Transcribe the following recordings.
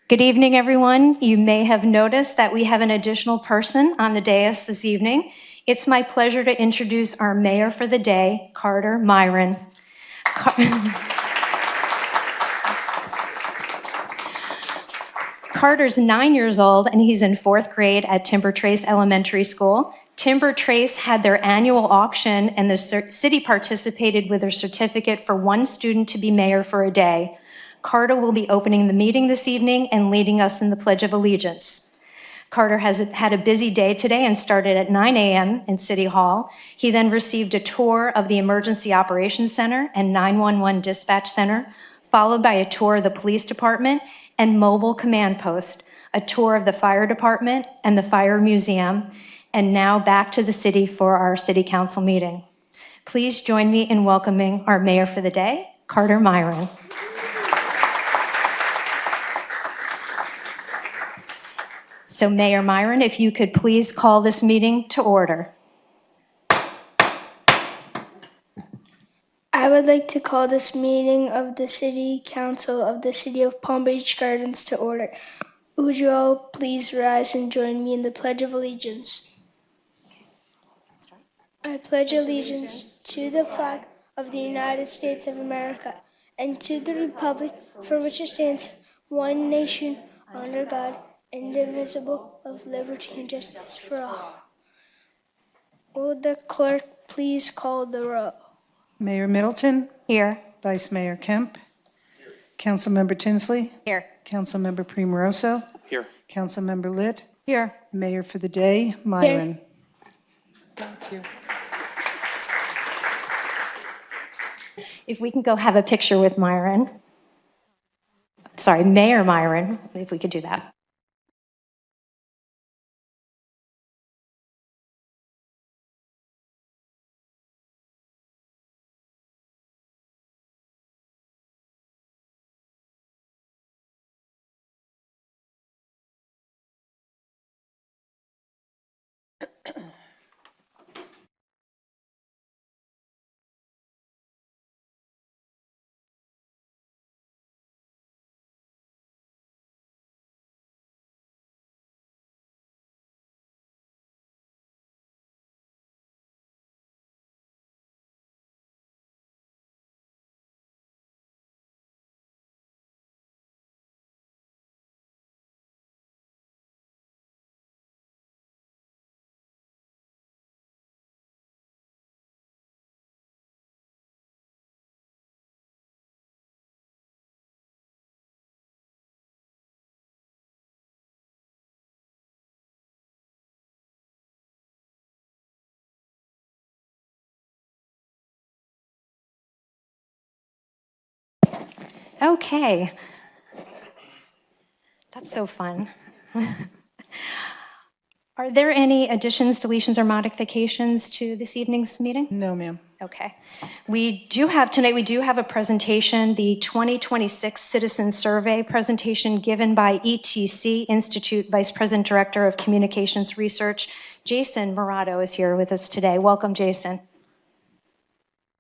Good evening, everyone. You may have noticed that we have an additional person on the dais this evening. It's my pleasure to introduce our mayor for the day, Carter Myron. Carter's 9 years old, and he's in 4th grade at Timber Trace Elementary School. Timber Trace had their annual auction, and the city participated with a certificate for one student to be mayor for a day. Carter will be opening the meeting this evening and leading us in the Pledge of Allegiance. Carter has had a busy day today and started at 9 a.m. in City Hall. He then received a tour of the Emergency Operations Center and 911 Dispatch Center, followed by a tour of the Police Department and Mobile Command Post, a tour of the Fire Department and the Fire Museum, and now back to the city for our City Council meeting. Please join me in welcoming our mayor for the day, Carter Myron. So Mayor Myron, if you could please call this meeting to order. I would like to call this meeting of the City Council of the City of Palm Beach Gardens to order. Would you all please rise and join me in the Pledge of Allegiance? I pledge allegiance to the flag of the United States of America and to the republic for which it stands, one nation, under God, indivisible, of liberty and justice for all. Will the clerk please call the roll? Mayor Middleton. Here. Vice Mayor Kemp. Here. Councilmember Tinsley. Here. Councilmember Primoroso. Here. Councilmember Litt. Here. Mayor for the day, Myron. Thank you. If we can go have a picture with Myron. Sorry, Mayor Myron, if we could do that. Okay. That's so fun. Are there any additions, deletions, or modifications to this evening's meeting? No, ma'am. Okay. We do have a presentation, the 2026 Citizen Survey presentation given by ETC Institute Vice President Director of Communications Research. Jason Morato is here with us today. Welcome, Jason.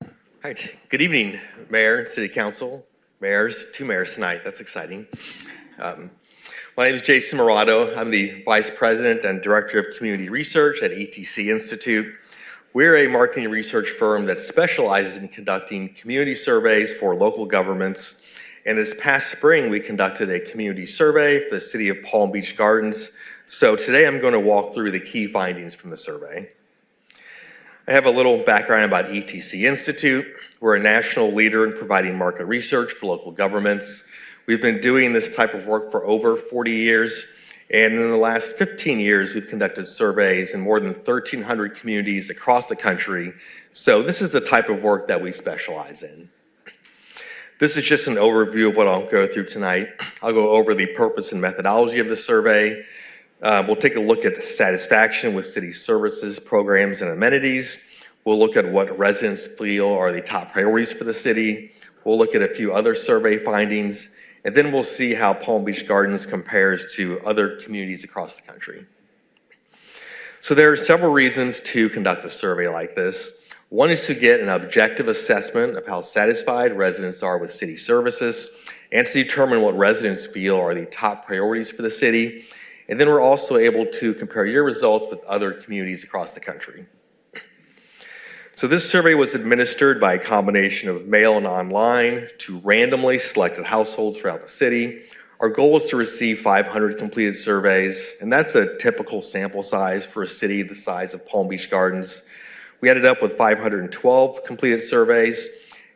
All right. Good evening, Mayor, City Council, mayors, 2 mayors tonight. That's exciting. My name is Jason Morato. I'm the Vice President and Director of Community Research at ETC Institute. We're a marketing research firm that specializes in conducting community surveys for local governments. And this past spring, we conducted a community survey for the City of Palm Beach Gardens. So today I'm going to walk through the key findings from the survey. I have a little background about ETC Institute. We're a national leader in providing market research for local governments. We've been doing this type of work for over 40 years, and in the last 15 years, we've conducted surveys in more than 1,300 communities across the country. So this is the type of work that we specialize in. This is just an overview of what I'll go through tonight. I'll go over the purpose and methodology of the survey. We'll take a look at the satisfaction with city services, programs, and amenities. We'll look at what residents feel are the top priorities for the city. We'll look at a few other survey findings, and then we'll see how Palm Beach Gardens compares to other communities across the country. So there are several reasons to conduct a survey like this. One is to get an objective assessment of how satisfied residents are with city services and to determine what residents feel are the top priorities for the city. And then we're also able to compare your results with other communities across the country. So this survey was administered by a combination of mail and online to randomly selected households throughout the city. Our goal is to receive 500 completed surveys, and that's a typical sample size for a city the size of Palm Beach Gardens. We ended up with 512 completed surveys,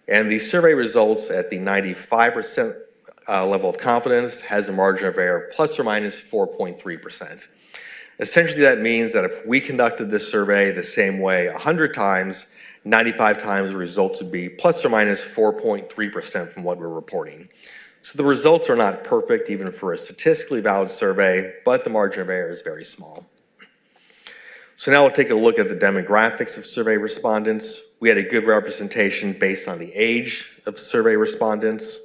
and the survey results at the 95% level of confidence has a margin of error of plus or minus 4.3%. Essentially, that means that if we conducted this survey the same way 100 times, 95 times the results would be plus or minus 4.3% from what we're reporting. So the results are not perfect even for a statistically valid survey, but the margin of error is very small. So now we'll take a look at the demographics of survey respondents. We had a good representation based on the age of survey respondents.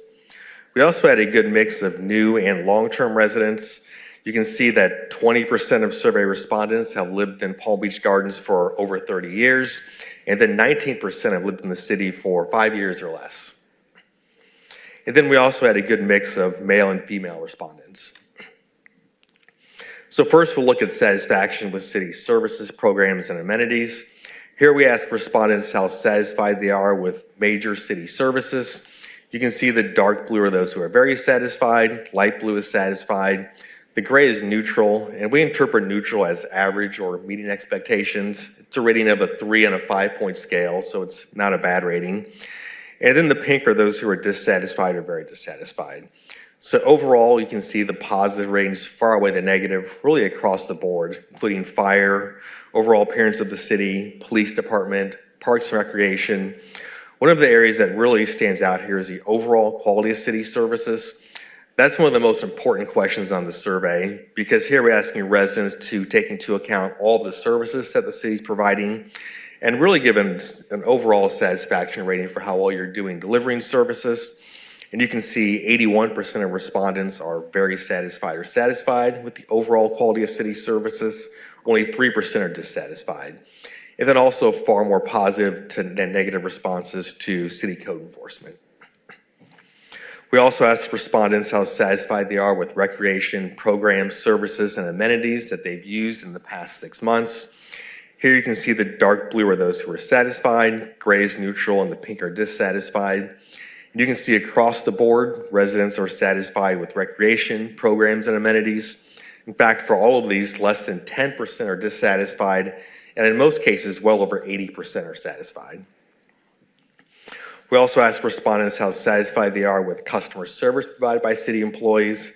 We also had a good mix of new and long-term residents. You can see that 20% of survey respondents have lived in Palm Beach Gardens for over 30 years, and then 19% have lived in the city for 5 years or less. And then we also had a good mix of male and female respondents. So first we'll look at satisfaction with city services, programs, and amenities. Here we ask respondents how satisfied they are with major city services. You can see the dark blue are those who are very satisfied, light blue is satisfied, the gray is neutral, and we interpret neutral as average or meeting expectations. It's a rating of a 3 on a 5-point scale, so it's not a bad rating. And then the pink are those who are dissatisfied or very dissatisfied. So overall, you can see the positive ratings far outweigh the negative, really across the board, including fire, overall appearance of the city, police department, parks and recreation. One of the areas that really stands out here is the overall quality of city services. That's one of the most important questions on the survey, because here we're asking residents to take into account all of the services that the city's providing and really give an overall satisfaction rating for how well you're doing delivering services. And you can see 81% of respondents are very satisfied or satisfied with the overall quality of city services. Only 3% are dissatisfied. And then also far more positive than negative responses to city code enforcement. We also asked respondents how satisfied they are with recreation programs, services, and amenities that they've used in the past 6 months. Here you can see the dark blue are those who are satisfied, gray is neutral, and the pink are dissatisfied. And you can see across the board, residents are satisfied with recreation programs and amenities. In fact, for all of these, less than 10% are dissatisfied, and in most cases, well over 80% are satisfied. We also asked respondents how satisfied they are with customer service provided by city employees.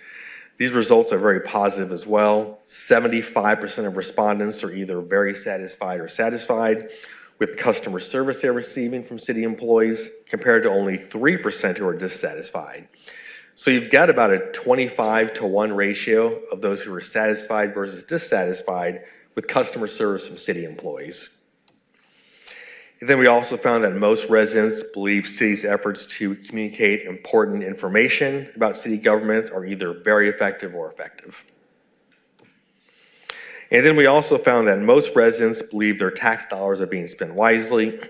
These results are very positive as well. 75% of respondents are either very satisfied or satisfied with customer service they're receiving from city employees, compared to only 3% who are dissatisfied. So you've got about a 25-to-1 ratio of those who are satisfied versus dissatisfied with customer service from city employees. And then we also found that most residents believe city's efforts to communicate important information about city government are either very effective or effective. And then we also found that most residents believe their tax dollars are being spent wisely.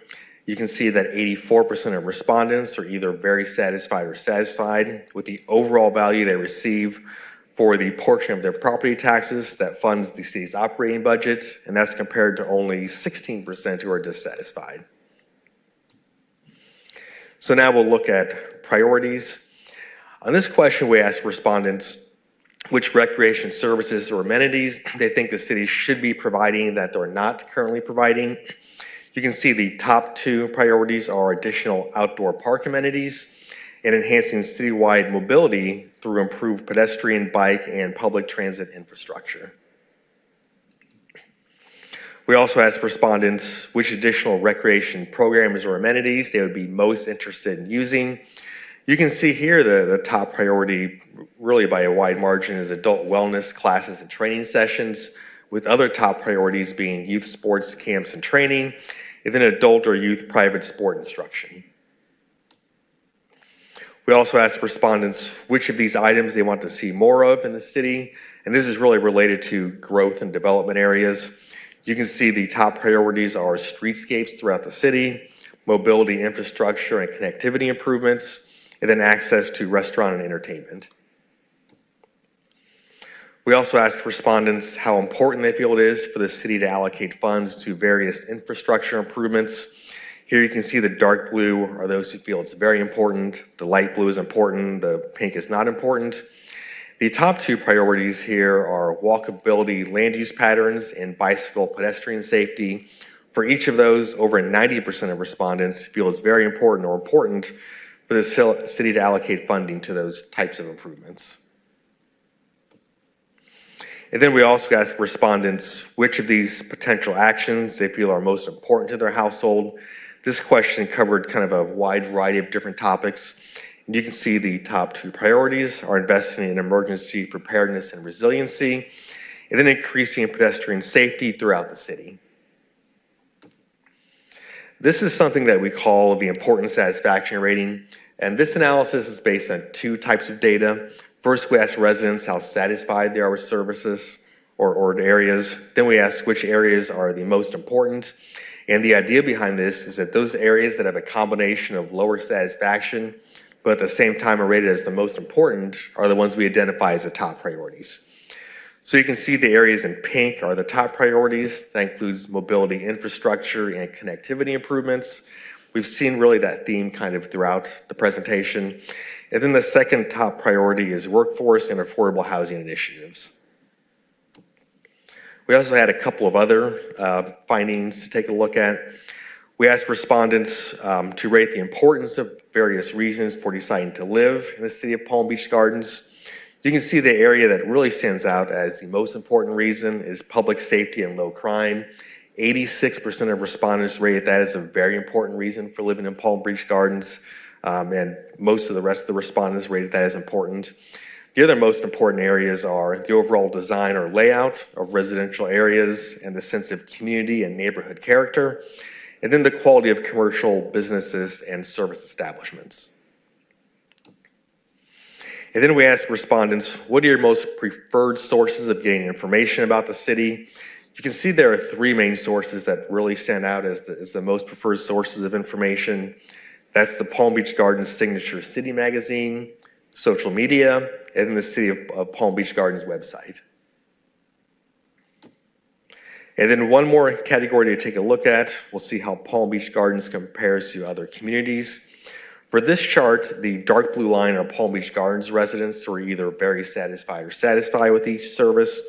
You can see that 84% of respondents are either very satisfied or satisfied with the overall value they receive for the portion of their property taxes that funds the city's operating budget, and that's compared to only 16% who are dissatisfied. So now we'll look at priorities. On this question, we asked respondents which recreation services or amenities they think the city should be providing that they're not currently providing. You can see the top 2 priorities are additional outdoor park amenities and enhancing citywide mobility through improved pedestrian, bike, and public transit infrastructure. We also asked respondents which additional recreation programs or amenities they would be most interested in using. You can see here the top priority, really by a wide margin, is adult wellness classes and training sessions, with other top priorities being youth sports camps and training, and then adult or youth private sport instruction. We also asked respondents which of these items they want to see more of in the city, and this is really related to growth and development areas. You can see the top priorities are streetscapes throughout the city, mobility infrastructure and connectivity improvements, and then access to restaurant and entertainment. We also asked respondents how important they feel it is for the city to allocate funds to various infrastructure improvements. Here you can see the dark blue are those who feel it's very important, the light blue is important, the pink is not important. The top two priorities here are walkability land use patterns and bicycle pedestrian safety. For each of those, over 90% of respondents feel it's very important or important for the city to allocate funding to those types of improvements. And then we also ask respondents which of these potential actions they feel are most important to their household. This question covered kind of a wide variety of different topics. And you can see the top two priorities are investing in emergency preparedness and resiliency, and then increasing pedestrian safety throughout the city. This is something that we call the important satisfaction rating, and this analysis is based on two types of data. First, we ask residents how satisfied they are with services or areas. Then we ask which areas are the most important. And the idea behind this is that those areas that have a combination of lower satisfaction, but at the same time are rated as the most important, are the ones we identify as the top priorities. So you can see the areas in pink are the top priorities. That includes mobility infrastructure and connectivity improvements. We've seen really that theme kind of throughout the presentation. And then the second top priority is workforce and affordable housing initiatives. We also had a couple of other findings to take a look at. We asked respondents to rate the importance of various reasons for deciding to live in the city of Palm Beach Gardens. You can see the area that really stands out as the most important reason is public safety and low crime. 86% of respondents rated that as a very important reason for living in Palm Beach Gardens, and most of the rest of the respondents rated that as important. The other most important areas are the overall design or layout of residential areas and the sense of community and neighborhood character, and then the quality of commercial businesses and service establishments. And then we asked respondents, what are your most preferred sources of getting information about the city? You can see there are three main sources that really stand out as the most preferred sources of information. That's the Palm Beach Gardens Signature City Magazine, social media, and the City of Palm Beach Gardens website. And then one more category to take a look at, we'll see how Palm Beach Gardens compares to other communities. For this chart, the dark blue line are Palm Beach Gardens residents who are either very satisfied or satisfied with each service.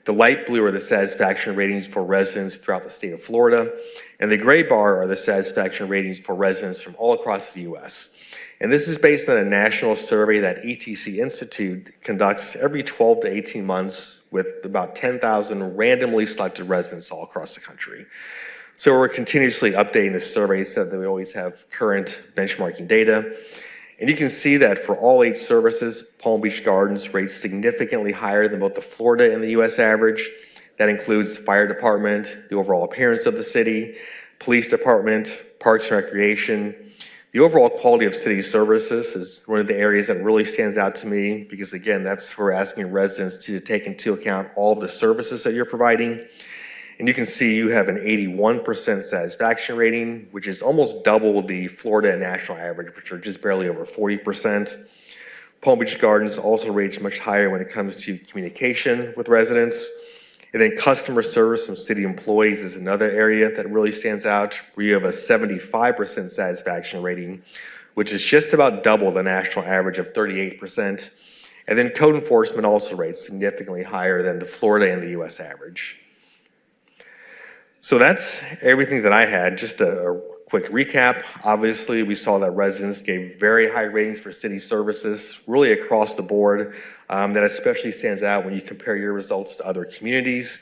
The light blue are the satisfaction ratings for residents throughout the state of Florida, and the gray bar are the satisfaction ratings for residents from all across the U.S. And this is based on a national survey that ETC Institute conducts every 12 to 18 months with about 10,000 randomly selected residents all across the country. So we're continuously updating the survey so that we always have current benchmarking data. And you can see that for all 8 services, Palm Beach Gardens rates significantly higher than both the Florida and the U.S. average. That includes fire department, the overall appearance of the city, police department, parks and recreation. The overall quality of city services is one of the areas that really stands out to me because, again, that's where we're asking residents to take into account all of the services that you're providing. And you can see you have an 81% satisfaction rating, which is almost double the Florida and national average, which are just barely over 40%. Palm Beach Gardens also rates much higher when it comes to communication with residents. And then customer service from city employees is another area that really stands out, where you have a 75% satisfaction rating, which is just about double the national average of 38%. And then code enforcement also rates significantly higher than the Florida and the U.S. average. So that's everything that I had. Just a quick recap. Obviously, we saw that residents gave very high ratings for city services, really across the board. That especially stands out when you compare your results to other communities.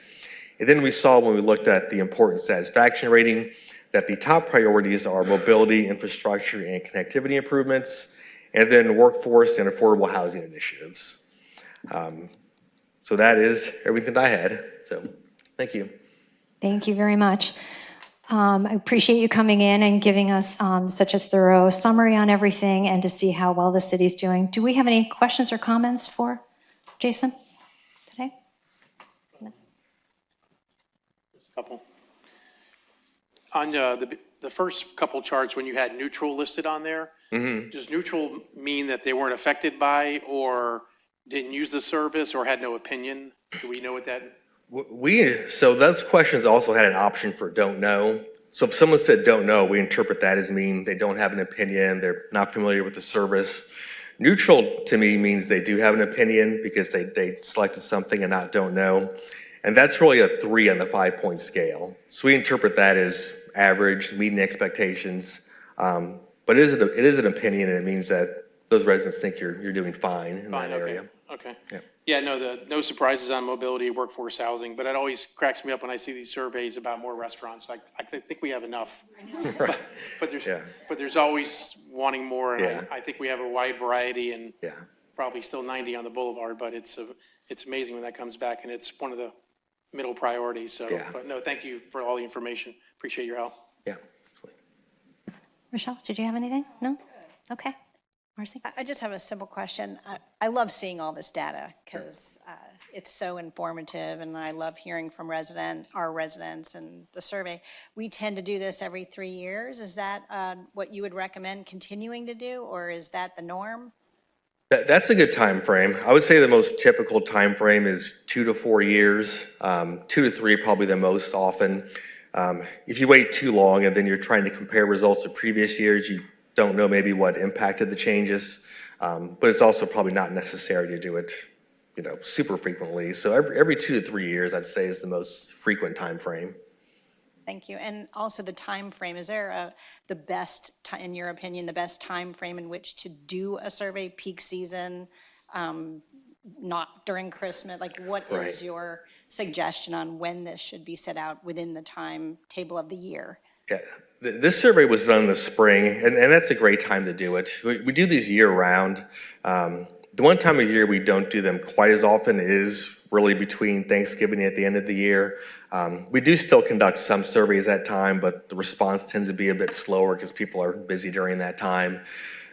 And then we saw when we looked at the important satisfaction rating that the top priorities are mobility, infrastructure, and connectivity improvements, and then workforce and affordable housing initiatives. So that is everything that I had. So thank you. Thank you very much. I appreciate you coming in and giving us such a thorough summary on everything and to see how well the city's doing. Do we have any questions or comments for Jason today? Just a couple. On the the first couple charts when you had neutral listed on there, does neutral mean that they weren't affected by or didn't use the service or had no opinion? Do we know what that? So those questions also had an option for don't know. So if someone said don't know, we interpret that as mean they don't have an opinion, they're not familiar with the service. Neutral to me means they do have an opinion because they selected something and not don't know. And that's really a 3 on the 5-point scale. So we interpret that as average, meeting expectations. But it is an opinion, and it means that those residents think you're doing fine in that area. Okay. Yeah. Yeah, no surprises on mobility, workforce housing, but it always cracks me up when I see these surveys about more restaurants. Like, I think we have enough. But there's always wanting more, and Yeah. I think we have a wide variety and Yeah. probably still 90 on the boulevard, but it's amazing when that comes back, and it's one of the middle priorities. So, Yeah. but no, thank you for all the information. Appreciate your help. Yeah. Absolutely. Rochelle, did you have anything? No? Okay. Marcy? I just have a simple question. I love seeing all this data because it's so informative, and I love hearing from our residents and the survey. We tend to do this every 3 years. Is that what you would recommend continuing to do, or is that the norm? That's a good time frame. I would say the most typical time frame is 2 to 4 years. 2 to 3 probably the most often. If you wait too long and then you're trying to compare results of previous years, you don't know maybe what impacted the changes. But it's also probably not necessary to do it, super frequently. So every 2 to 3 years, I'd say, is the most frequent time frame. Thank you. And also the time frame, is there in your opinion, the best time frame in which to do a survey, peak season, not during Christmas? Like, what Right. is your suggestion on when this should be set out within the timetable of the year? Yeah, this survey was done in the spring, and that's a great time to do it. We do these year round. The one time of year we don't do them quite as often is really between Thanksgiving and at the end of the year. We do still conduct some surveys at that time, but the response tends to be a bit slower because people are busy during that time.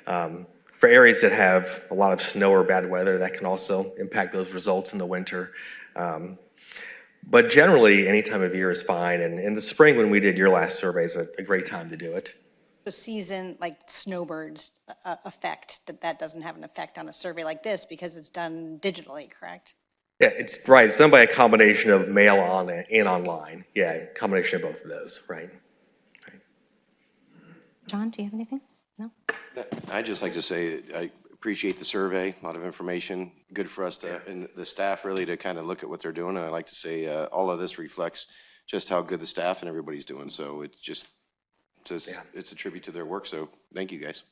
For areas that have a lot of snow or bad weather, that can also impact those results in the winter. But generally, any time of year is fine. And in the spring, when we did your last survey, is a great time to do it. The season, like snowbirds effect, that doesn't have an effect on a survey like this because it's done digitally, correct? Yeah, it's right. It's done by a combination of mail on and online. Yeah, combination of both of those, right? John, do you have anything? No? I'd just like to say, I appreciate the survey, a lot of information, good for us to, and the staff really to kind of look at what they're doing. And I'd like to say all of this reflects just how good the staff and everybody's doing. So it's just, it's a tribute to their work. So thank you, guys.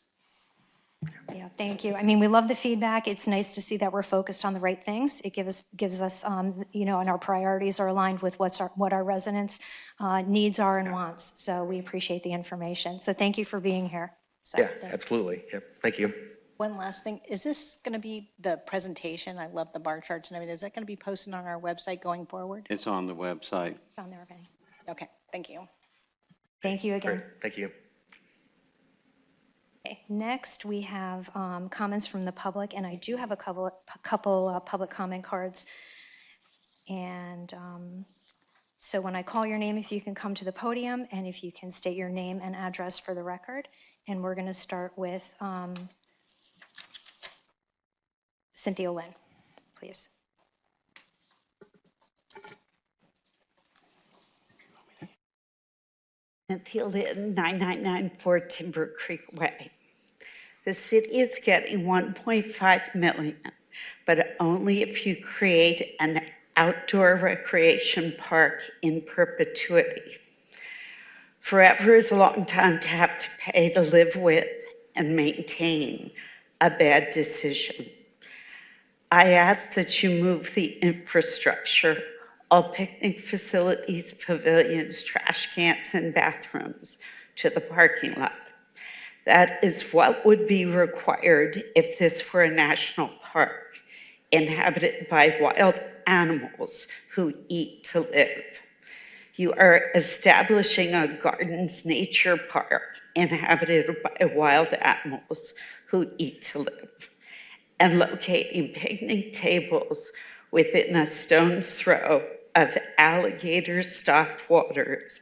Yeah, thank you. I mean, we love the feedback. It's nice to see that we're focused on the right things. It gives us, and our priorities are aligned with what our residents' needs are and wants. So we appreciate the information. So thank you for being here. So, Yeah, absolutely. Yep. Thank you. One last thing, is this going to be the presentation? I love the bar charts and everything. Is that going to be posted on our website going forward? It's on the website. It's on there already. Okay, thank you. Thank you again. Great. Thank you. Okay, next, we have comments from the public, and I do have a couple public comment cards. And so when I call your name, if you can come to the podium, and if you can state your name and address for the record. And we're going to start with Cynthia Lynn, please. Cynthia Lynn, 9994 Timber Creek Way. The city is getting 1.5 million, but only if you create an outdoor recreation park in perpetuity. Forever is a long time to have to pay to live with and maintain a bad decision. I ask that you move the infrastructure, all picnic facilities, pavilions, trash cans, and bathrooms to the parking lot. That is what would be required if this were a national park, inhabited by wild animals who eat to live. You are establishing a gardens nature park inhabited by wild animals who eat to live, and locating picnic tables within a stone's throw of alligator-stocked waters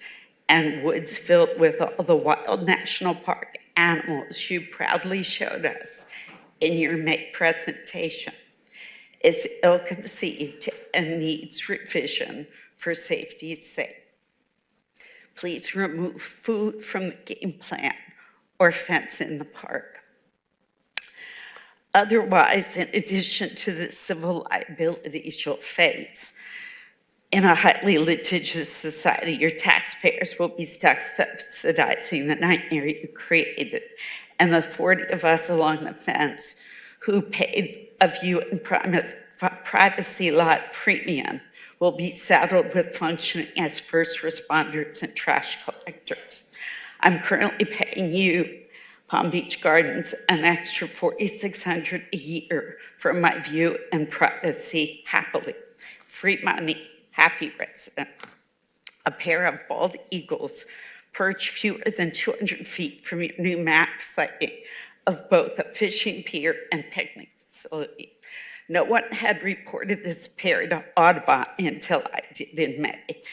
and woods filled with all the wild national park animals you proudly showed us in your May presentation is ill-conceived and needs revision for safety's sake. Please remove food from the game plan or fence in the park. Otherwise, in addition to the civil liabilities you'll face, in a highly litigious society, your taxpayers will be stuck subsidizing the nightmare you created, and the 40 of us along the fence who paid a view and privacy lot premium will be saddled with functioning as first responders and trash collectors. I'm currently paying you, Palm Beach Gardens, an extra $4,600 a year for my view and privacy happily. Free money, happy resident. A pair of bald eagles perch fewer than 200 feet from your new map sighting of both a fishing pier and picnic facility. No one had reported this pair to Audubon until I did in May.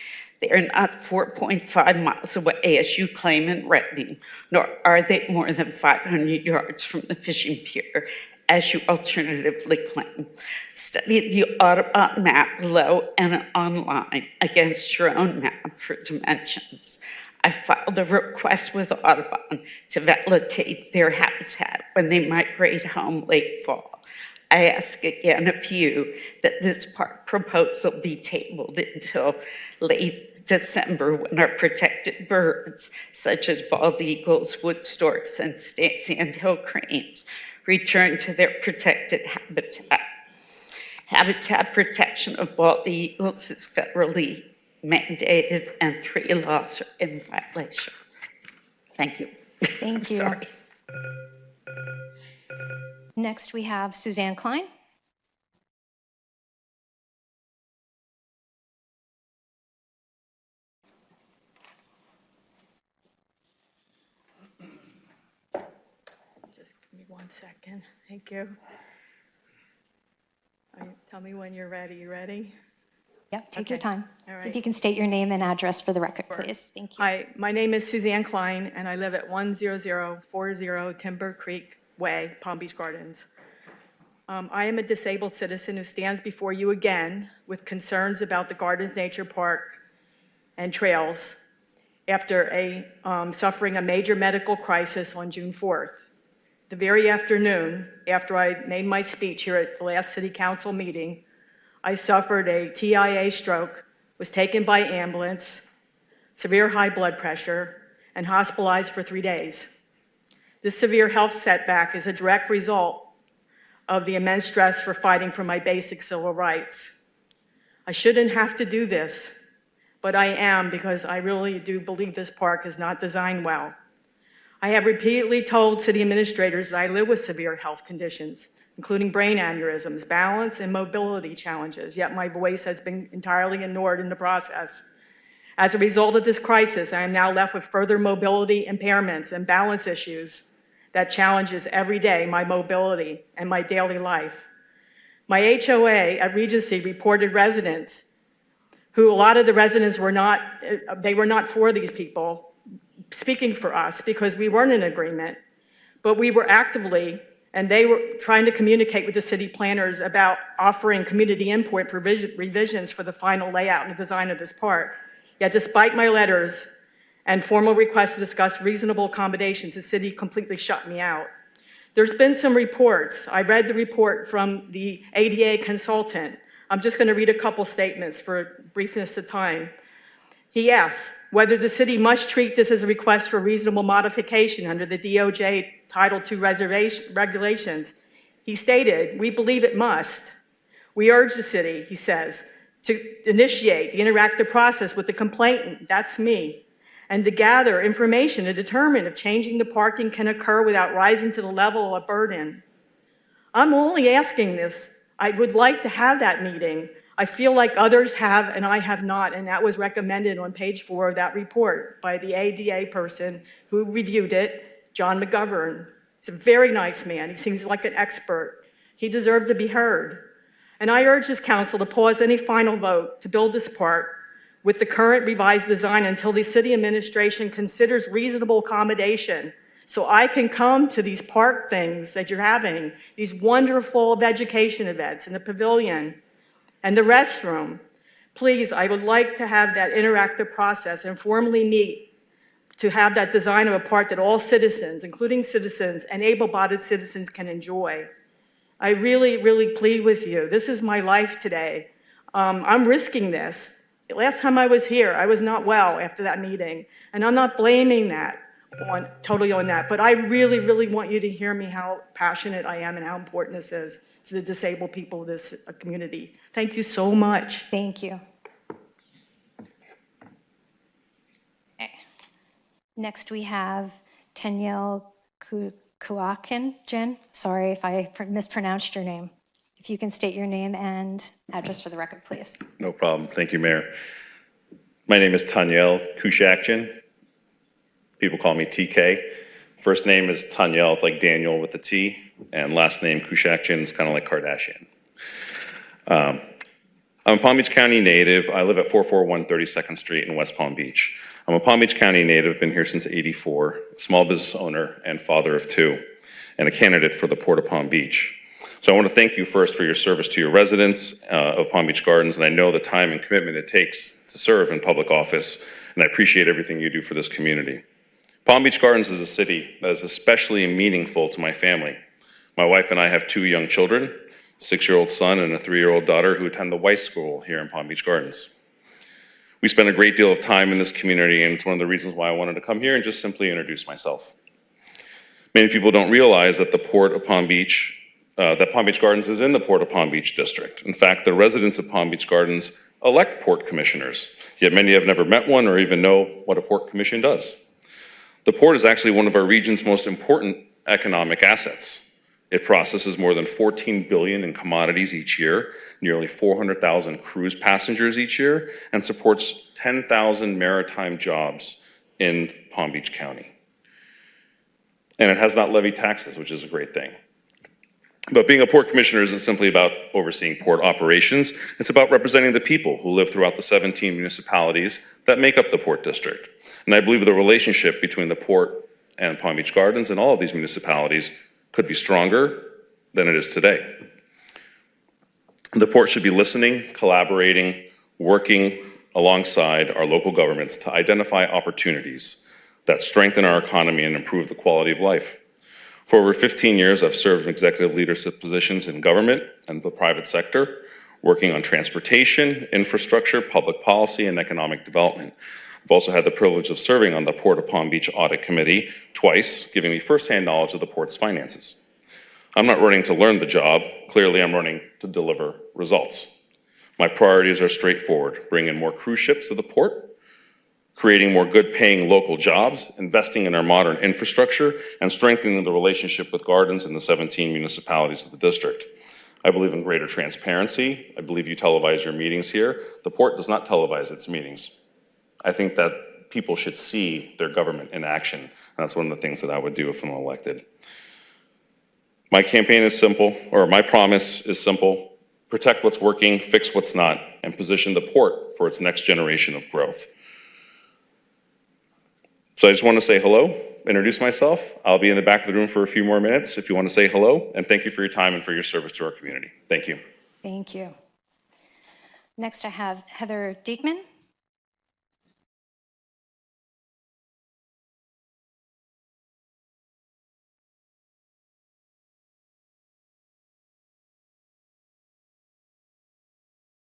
They are not 4.5 miles away, as you claim in Redding, nor are they more than 500 yards from the fishing pier, as you alternatively claim. Study the Audubon map below and online against your own map for dimensions. I filed a request with Audubon to validate their habitat when they migrate home late fall. I ask again of you that this park proposal be tabled until late December when our protected birds, such as bald eagles, wood storks, and sandhill cranes, return to their protected habitat. Habitat protection of bald eagles is federally mandated, and 3 laws are in violation. Thank you. Thank you. Sorry. Next, we have Suzanne Klein. Just give me 1 second. Thank you. Tell me when you're ready. You ready? Yep, take Okay. your time. All right. If you can state your name and address for the record, please. Thank you. Hi, my name is Suzanne Klein, and I live at 10040 Timber Creek Way, Palm Beach Gardens. I am a disabled citizen who stands before you again with concerns about the Gardens Nature Park and trails after suffering a major medical crisis on June 4th. The very afternoon after I made my speech here at the last City Council meeting, I suffered a TIA stroke, was taken by ambulance, severe high blood pressure, and hospitalized for 3 days. This severe health setback is a direct result of the immense stress for fighting for my basic civil rights. I shouldn't have to do this, but I am because I really do believe this park is not designed well. I have repeatedly told city administrators that I live with severe health conditions, including brain aneurysms, balance, and mobility challenges, yet my voice has been entirely ignored in the process. As a result of this crisis, I am now left with further mobility impairments and balance issues that challenges every day my mobility and my daily life. My HOA at Regency reported residents who, a lot of the residents were not for these people, speaking for us because we weren't in agreement, but we were actively, and they were trying to communicate with the city planners about offering community input for revisions for the final layout and design of this park. Yet despite my letters and formal requests to discuss reasonable accommodations, the city completely shut me out. There's been some reports. I read the report from the ADA consultant. I'm just going to read a couple statements for briefness of time. He asks whether the city must treat this as a request for reasonable modification under the DOJ Title II regulations. He stated, "We believe it must. We urge the city," he says, "to initiate the interactive process with the complainant," that's me, "and to gather information to determine if changing the parking can occur without rising to the level of burden." I'm only asking this. I would like to have that meeting. I feel like others have and I have not, and that was recommended on page 4 of that report by the ADA person who reviewed it, John McGovern. He's a very nice man. He seems like an expert. He deserved to be heard. And I urge this council to pause any final vote to build this park with the current revised design until the city administration considers reasonable accommodation. So I can come to these park things that you're having, these wonderful education events in the pavilion and the restroom. Please, I would like to have that interactive process and formally meet to have that design of a park that all citizens, including citizens and able-bodied citizens, can enjoy. I really, really plead with you. This is my life today. I'm risking this. Last time I was here, I was not well after that meeting, and I'm not blaming that totally on that, but I really, really want you to hear me how passionate I am and how important this is to the disabled people of this community. Thank you so much. Thank you. Okay. Next, we have Tanyel Kuakin. Jen, sorry if I mispronounced your name. If you can state your name and address for the record, please. No problem. Thank you, Mayor. My name is Tanyel Kushakjian. People call me TK. First name is Tanyel, it's like Daniel with a T, and last name Kushakjian is kind of like Kardashian. I'm a Palm Beach County native. I live at 441 32nd Street in West Palm Beach. I'm a Palm Beach County native, been here since '84, small business owner and father of two, and a candidate for the Port of Palm Beach. So I want to thank you first for your service to your residents of Palm Beach Gardens, and I know the time and commitment it takes to serve in public office, and I appreciate everything you do for this community. Palm Beach Gardens is a city that is especially meaningful to my family. My wife and I have two young children, a 6-year-old son and a 3-year-old daughter who attend the Weiss School here in Palm Beach Gardens. We spend a great deal of time in this community, and it's one of the reasons why I wanted to come here and just simply introduce myself. Many people don't realize that the Port of Palm Beach, that Palm Beach Gardens is in the Port of Palm Beach district. In fact, the residents of Palm Beach Gardens elect port commissioners, yet many have never met one or even know what a port commission does. The port is actually one of our region's most important economic assets. It processes more than $14 billion in commodities each year, nearly 400,000 cruise passengers each year, and supports 10,000 maritime jobs in Palm Beach County. And it has not levied taxes, which is a great thing. But being a port commissioner isn't simply about overseeing port operations. It's about representing the people who live throughout the 17 municipalities that make up the Port District. And I believe the relationship between the port and Palm Beach Gardens and all of these municipalities could be stronger than it is today. The port should be listening, collaborating, working alongside our local governments to identify opportunities that strengthen our economy and improve the quality of life. For over 15 years, I've served in executive leadership positions in government and the private sector, working on transportation, infrastructure, public policy, and economic development. I've also had the privilege of serving on the Port of Palm Beach Audit Committee twice, giving me firsthand knowledge of the port's finances. I'm not running to learn the job. Clearly, I'm running to deliver results. My priorities are straightforward: bring in more cruise ships to the port, creating more good-paying local jobs, investing in our modern infrastructure, and strengthening the relationship with gardens in the 17 municipalities of the district. I believe in greater transparency. I believe you televise your meetings here. The port does not televise its meetings. I think that people should see their government in action. And that's one of the things that I would do if I'm elected. My campaign is simple, or my promise is simple: protect what's working, fix what's not, and position the port for its next generation of growth. So I just want to say hello, introduce myself. I'll be in the back of the room for a few more minutes if you want to say hello, and thank you for your time and for your service to our community. Thank you. Thank you. Next, I have Heather Diekman.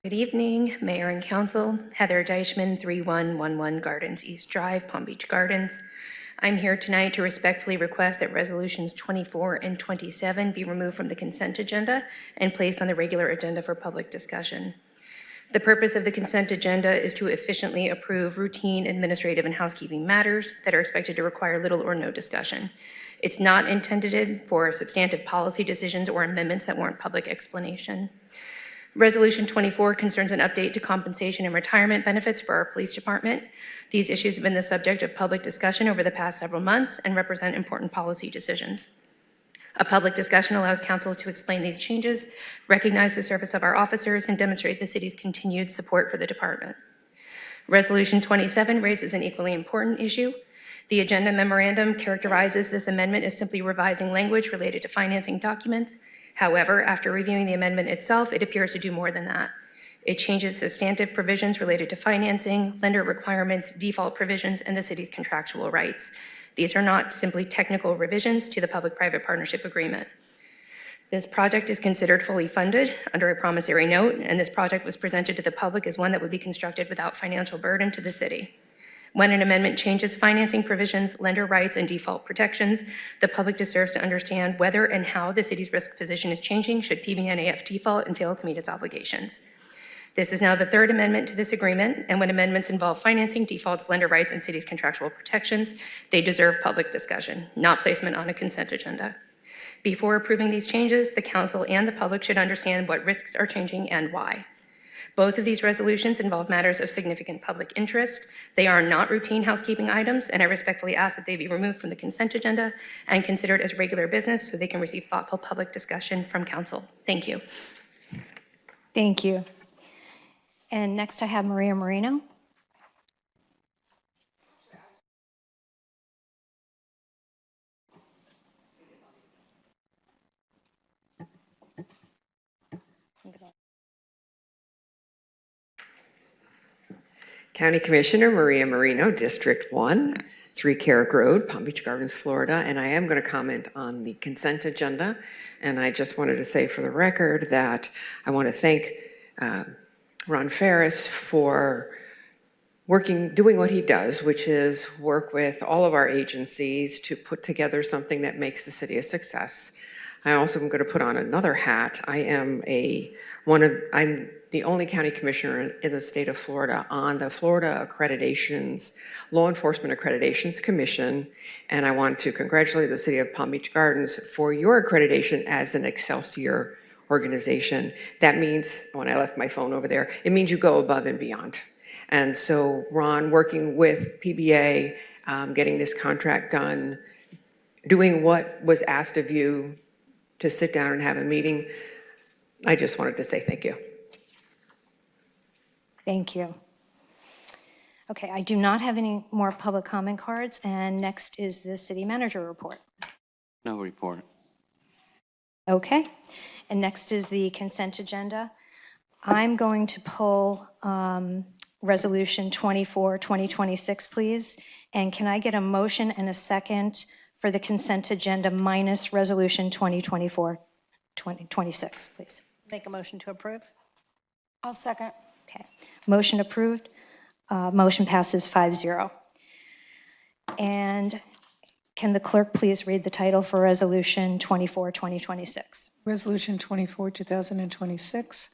Good evening, Mayor and Council. Heather Deichman, 3111 Gardens East Drive, Palm Beach Gardens. I'm here tonight to respectfully request that resolutions 24 and 27 be removed from the consent agenda and placed on the regular agenda for public discussion. The purpose of the consent agenda is to efficiently approve routine administrative and housekeeping matters that are expected to require little or no discussion. It's not intended for substantive policy decisions or amendments that warrant public explanation. Resolution 24 concerns an update to compensation and retirement benefits for our police department. These issues have been the subject of public discussion over the past several months and represent important policy decisions. A public discussion allows council to explain these changes, recognize the service of our officers, and demonstrate the city's continued support for the department. Resolution 27 raises an equally important issue. The agenda memorandum characterizes this amendment as simply revising language related to financing documents. However, after reviewing the amendment itself, it appears to do more than that. It changes substantive provisions related to financing, lender requirements, default provisions, and the city's contractual rights. These are not simply technical revisions to the public-private partnership agreement. This project is considered fully funded under a promissory note, and this project was presented to the public as one that would be constructed without financial burden to the city. When an amendment changes financing provisions, lender rights, and default protections, the public deserves to understand whether and how the city's risk position is changing should PBNAF default and fail to meet its obligations. This is now the third amendment to this agreement, and when amendments involve financing, defaults, lender rights, and city's contractual protections, they deserve public discussion, not placement on a consent agenda. Before approving these changes, the council and the public should understand what risks are changing and why. Both of these resolutions involve matters of significant public interest. They are not routine housekeeping items, and I respectfully ask that they be removed from the consent agenda and considered as regular business so they can receive thoughtful public discussion from council. Thank you. Thank you. And next I have Maria Marino. County Commissioner Maria Marino, District 1, 3 Carrick Road, Palm Beach Gardens, Florida, and I am going to comment on the consent agenda. And I just wanted to say for the record that I want to thank Ron Ferris for doing what he does, which is work with all of our agencies to put together something that makes the city a success. I also am going to put on another hat. I'm the only county commissioner in the state of Florida on the Florida Accreditations, Law Enforcement Accreditations Commission, and I want to congratulate the city of Palm Beach Gardens for your accreditation as an Excelsior organization. That means, when I left my phone over there, it means you go above and beyond. And so Ron, working with PBA, getting this contract done, doing what was asked of you to sit down and have a meeting, I just wanted to say thank you. Thank you. Okay, I do not have any more public comment cards, and next is the city manager report. No report. Okay, and next is the consent agenda. I'm going to pull Resolution 24, 2026, please. And can I get a motion and a second for the consent agenda minus Resolution 2024, 2026, please? Make a motion to approve. I'll second. Okay, motion approved. Motion passes 5-0. And can the clerk please read the title for Resolution 24, 2026? Resolution 24, 2026,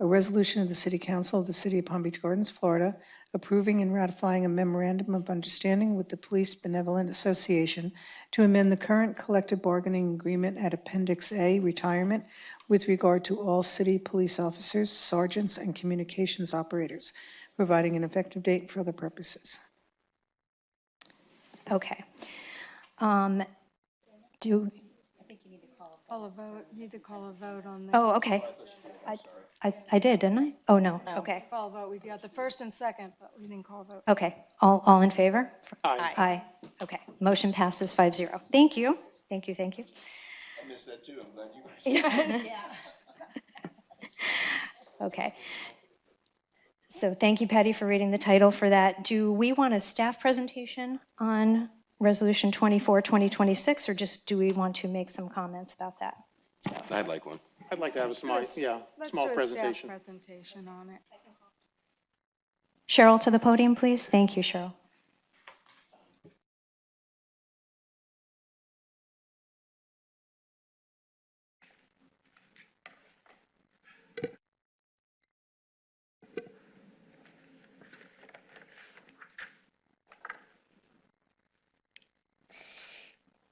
a resolution of the City Council of the City of Palm Beach Gardens, Florida, approving and ratifying a memorandum of understanding with the Police Benevolent Association to amend the current collective bargaining agreement at Appendix A, retirement, with regard to all city police officers, sergeants, and communications operators, providing an effective date for other purposes. Okay. I think you need to call a vote. You need to call a vote on that. Oh, okay. I did, didn't I? Oh, no. Okay. Call a vote. We got the first and second, but we didn't call a vote. Okay. All in favor? Aye. Aye. Okay. Motion passes 5-0. Thank you. Thank you. Thank you. I missed that too. I'm glad you guys. Okay. So thank you, Patty, for reading the title for that. Do we want a staff presentation on Resolution 24, 2026, or just do we want to make some comments about that? So, I'd like one. I'd like to have a small Let's do small a presentation. staff presentation on it. Cheryl to the podium, please. Thank you, Cheryl.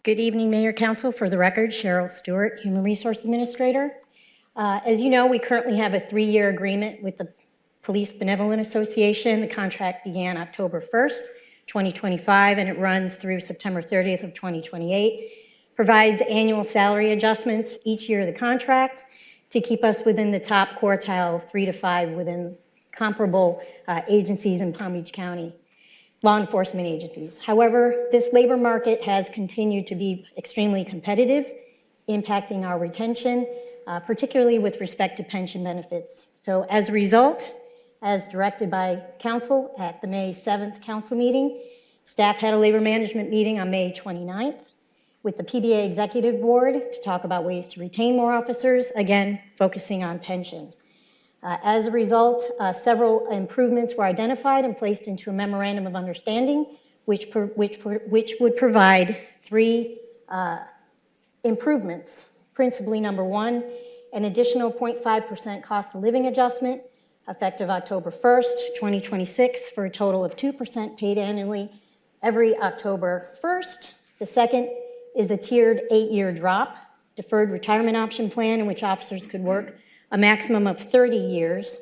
Good evening, Mayor, Council. For the record, Cheryl Stewart, Human Resources Administrator. As you know, we currently have a 3-year agreement with the Police Benevolent Association. The contract began October 1st, 2025, and it runs through September 30th of 2028. Provides annual salary adjustments each year of the contract to keep us within the top quartile, 3 to 5 within comparable agencies in Palm Beach County, law enforcement agencies. However, this labor market has continued to be extremely competitive, impacting our retention, particularly with respect to pension benefits. So as a result, as directed by council at the May 7th council meeting, staff had a labor management meeting on May 29th with the PBA Executive Board to talk about ways to retain more officers, again, focusing on pension. As a result, several improvements were identified and placed into a memorandum of understanding, which would provide 3 improvements. Principally, number 1, an additional 0.5% cost of living adjustment effective October 1st, 2026, for a total of 2% paid annually every October 1st. The second is a tiered 8-year drop, deferred retirement option plan in which officers could work a maximum of 30 years.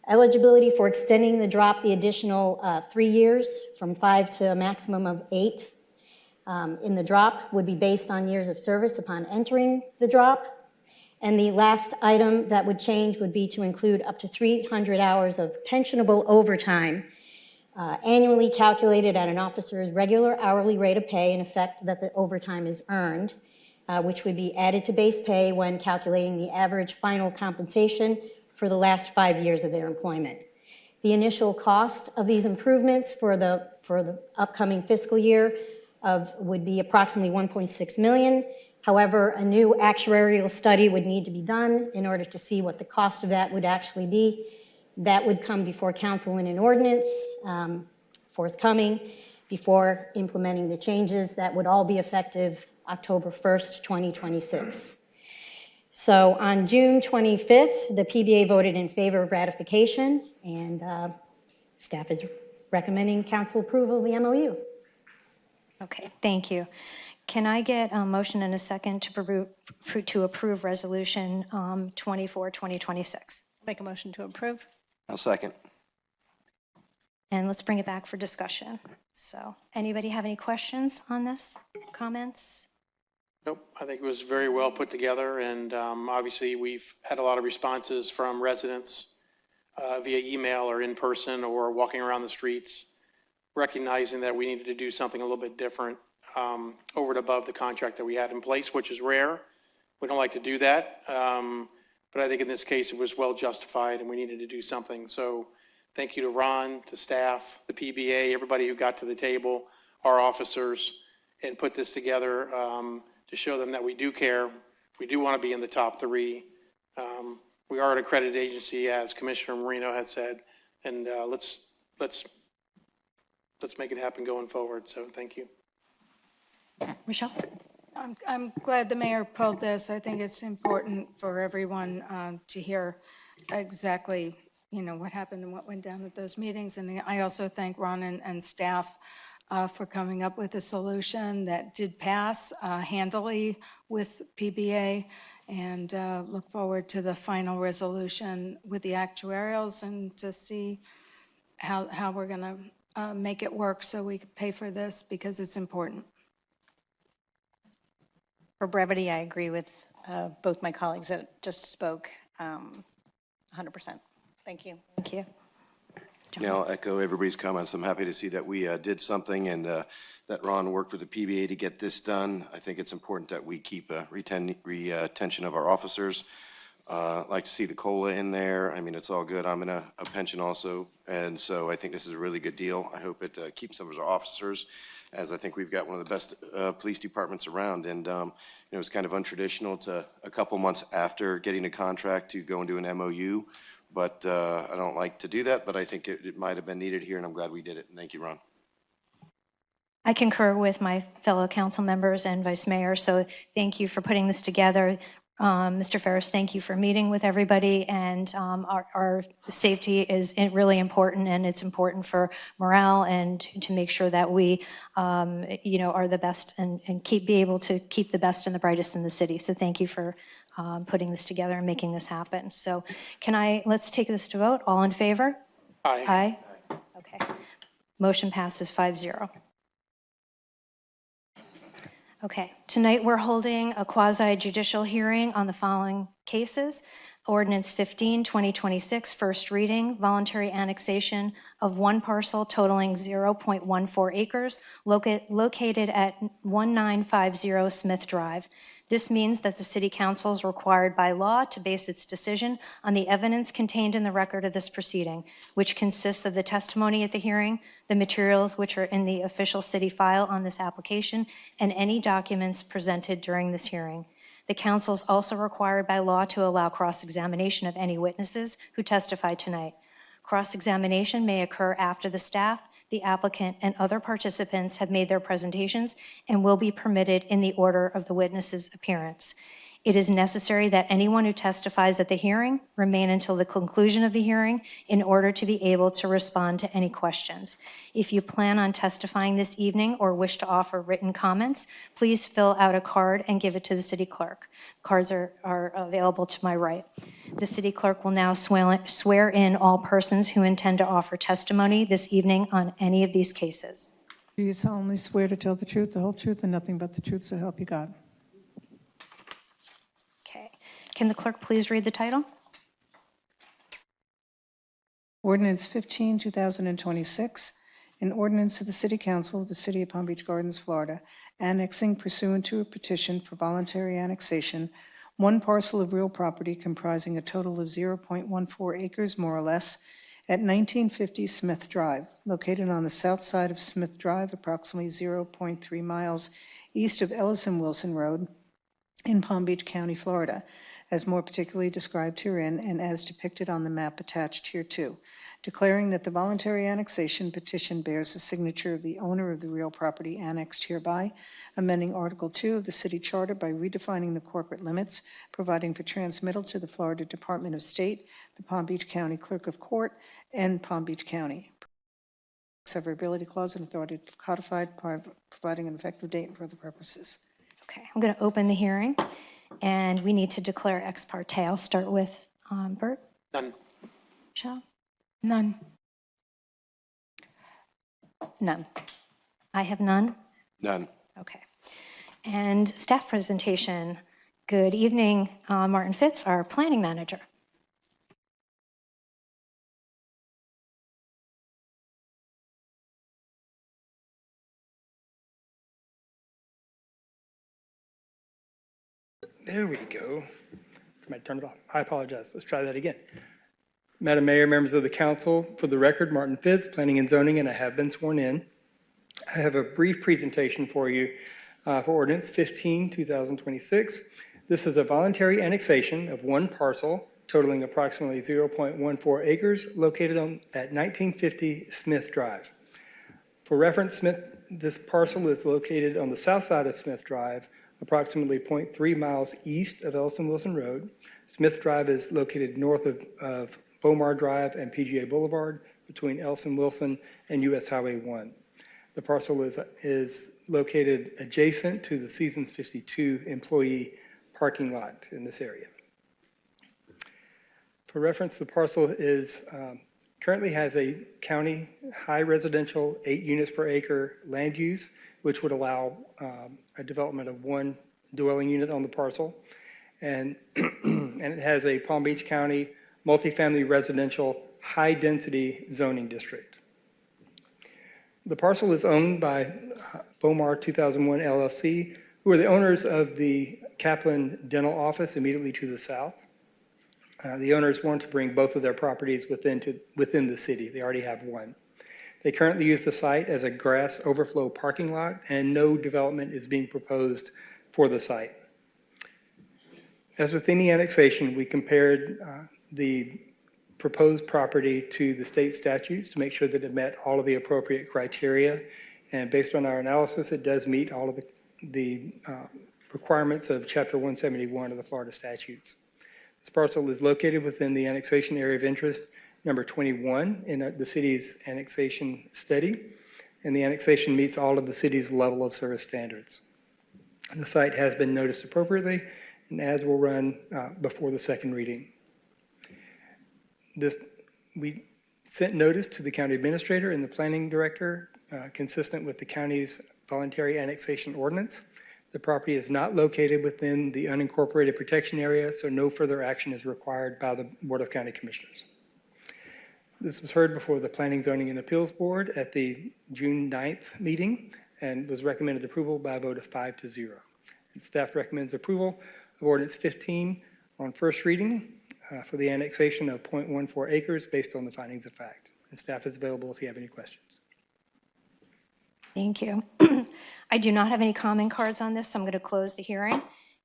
Eligibility for extending the drop the additional 3 years from 5 to a maximum of 8 in the drop would be based on years of service upon entering the drop. And the last item that would change would be to include up to 300 hours of pensionable overtime annually calculated at an officer's regular hourly rate of pay in effect that the overtime is earned, which would be added to base pay when calculating the average final compensation for the last 5 years of their employment. The initial cost of these improvements for the upcoming fiscal year would be approximately $1.6 million. However, a new actuarial study would need to be done in order to see what the cost of that would actually be. That would come before council in an ordinance forthcoming before implementing the changes that would all be effective October 1st, 2026. So on June 25th, the PBA voted in favor of ratification, and staff is recommending council approval of the MOU. Okay, thank you. Can I get a motion and a second to approve Resolution 24, 2026? Make a motion to approve. I'll second. And let's bring it back for discussion. So, anybody have any questions on this? Comments? Nope, I think it was very well put together, and obviously we've had a lot of responses from residents via email or in person or walking around the streets, recognizing that we needed to do something a little bit different over and above the contract that we had in place, which is rare. We don't like to do that, but I think in this case it was well justified and we needed to do something. So thank you to Ron, to staff, the PBA, everybody who got to the table, our officers, and put this together to show them that we do care. We do want to be in the top 3. We are an accredited agency, as Commissioner Marino has said, and let's make it happen going forward. So thank you. Michelle? I'm glad the mayor pulled this. I think it's important for everyone to hear exactly, what happened and what went down at those meetings. And I also thank Ron and staff for coming up with a solution that did pass handily with PBA, and look forward to the final resolution with the actuarials and to see how we're going to make it work so we can pay for this, because it's important. For brevity, I agree with both my colleagues that just spoke 100%. Thank you. Thank you. Yeah, I'll echo everybody's comments. I'm happy to see that we did something and that Ron worked with the PBA to get this done. I think it's important that we keep retention of our officers. I'd like to see the COLA in there. I mean, it's all good. I'm in a pension also, and so I think this is a really good deal. I hope it keeps some of our officers, as I think we've got one of the best police departments around. And it's kind of untraditional to a couple months after getting a contract to go and do an MOU, but I don't like to do that, but I think it might have been needed here, and I'm glad we did it. Thank you, Ron. I concur with my fellow council members and vice mayor, so thank you for putting this together. Mr. Ferris, thank you for meeting with everybody, and our safety is really important, and it's important for morale and to make sure that we, are the best and be able to keep the best and the brightest in the city. So thank you for putting this together and making this happen. So let's take this to vote. All in favor? Aye. Aye. Okay. Motion passes 5-0. Okay, tonight we're holding a quasi-judicial hearing on the following cases. Ordinance 15, 2026, first reading, voluntary annexation of one parcel totaling 0.14 acres located at 1950 Smith Drive. This means that the City Council is required by law to base its decision on the evidence contained in the record of this proceeding, which consists of the testimony at the hearing, the materials which are in the official city file on this application, and any documents presented during this hearing. The council is also required by law to allow cross-examination of any witnesses who testify tonight. Cross-examination may occur after the staff, the applicant, and other participants have made their presentations and will be permitted in the order of the witness's appearance. It is necessary that anyone who testifies at the hearing remain until the conclusion of the hearing in order to be able to respond to any questions. If you plan on testifying this evening or wish to offer written comments, please fill out a card and give it to the city clerk. Cards are available to my right. The city clerk will now swear in all persons who intend to offer testimony this evening on any of these cases. Do you solemnly swear to tell the truth, the whole truth, and nothing but the truth, so help you God? Okay. Can the clerk please read the title? Ordinance 15, 2026, an ordinance of the City Council of the City of Palm Beach Gardens, Florida, annexing pursuant to a petition for voluntary annexation one parcel of real property comprising a total of 0.14 acres, more or less, at 1950 Smith Drive, located on the south side of Smith Drive, approximately 0.3 miles east of Ellis and Wilson Road in Palm Beach County, Florida, as more particularly described herein and as depicted on the map attached hereto, declaring that the voluntary annexation petition bears the signature of the owner of the real property annexed hereby, amending Article 2 of the city charter by redefining the corporate limits, providing for transmittal to the Florida Department of State, the Palm Beach County Clerk of Court, and Palm Beach County. Severability clause and authority codified, providing an effective date for other purposes. Okay, I'm going to open the hearing, and we need to declare ex parte. I'll start with Bert. None. Michelle? None. None. I have none. None. Okay. And staff presentation. Good evening, Martin Fitz, our planning manager. There we go. I might turn it off. I apologize. Let's try that again. Madam Mayor, members of the council, for the record, Martin Fitz, Planning and Zoning, and I have been sworn in. I have a brief presentation for you for Ordinance 15, 2026. This is a voluntary annexation of one parcel totaling approximately 0.14 acres located at 1950 Smith Drive. For reference, this parcel is located on the south side of Smith Drive, approximately 0.3 miles east of Ellis and Wilson Road. Smith Drive is located north of Bomar Drive and PGA Boulevard between Ellis and Wilson and US Highway 1. The parcel is located adjacent to the Seasons 52 employee parking lot in this area. For reference, the parcel is currently has a county high residential 8 units per acre land use, which would allow a development of one dwelling unit on the parcel. And it has a Palm Beach County multifamily residential high density zoning district. The parcel is owned by Bomar 2001 LLC, who are the owners of the Kaplan Dental Office immediately to the south. The owners want to bring both of their properties within the city. They already have one. They currently use the site as a grass overflow parking lot, and no development is being proposed for the site. As with any annexation, we compared the proposed property to the state statutes to make sure that it met all of the appropriate criteria. And based on our analysis, it does meet all of the requirements of Chapter 171 of the Florida statutes. This parcel is located within the annexation area of interest number 21 in the city's annexation study, and the annexation meets all of the city's level of service standards. The site has been noticed appropriately, and ads will run before the second reading. We sent notice to the county administrator and the planning director consistent with the county's voluntary annexation ordinance. The property is not located within the unincorporated protection area, so no further action is required by the Board of County Commissioners. This was heard before the Planning, Zoning, and Appeals Board at the June 9th meeting and was recommended approval by a vote of 5-0. And staff recommends approval of Ordinance 15 on first reading for the annexation of 0.14 acres based on the findings of fact. And staff is available if you have any questions. Thank you. I do not have any comment cards on this, so I'm going to close the hearing.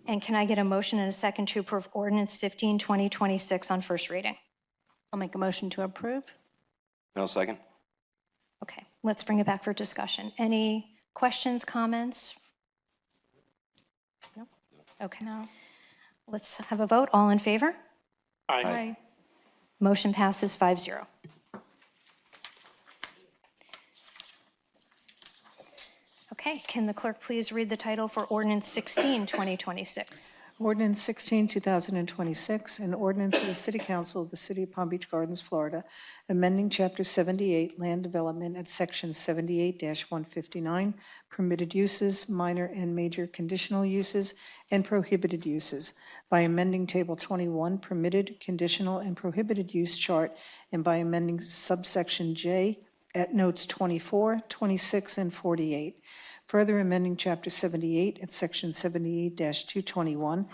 And can I get a motion and a second to approve Ordinance 15, 2026 on first reading? I'll make a motion to approve. No second? Okay, let's bring it back for discussion. Any questions, comments? No? Okay. No. Let's have a vote. All in favor? Aye. Motion passes 5-0. Okay, can the clerk please read the title for Ordinance 16, 2026? Ordinance 16, 2026, an ordinance of the City Council of the City of Palm Beach Gardens, Florida, amending Chapter 78, Land Development at Section 78-159, Permitted Uses, Minor and Major Conditional Uses, and Prohibited Uses, by amending Table 21, Permitted, Conditional, and Prohibited Use Chart, and by amending subsection J at notes 24, 26, and 48. Further amending Chapter 78 at Section 78-221,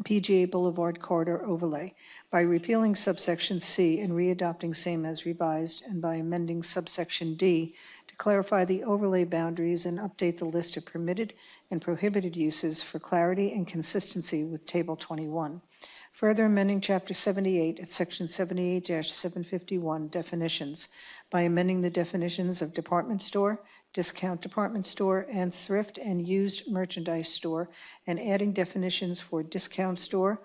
PGA Boulevard Corridor Overlay, by repealing subsection C and readopting same as revised, and by amending subsection D to clarify the overlay boundaries and update the list of permitted and prohibited uses for clarity and consistency with Table 21. Further amending Chapter 78 at Section 78-751, definitions, by amending the definitions of department store, discount department store, and thrift and used merchandise store, and adding definitions for discount store,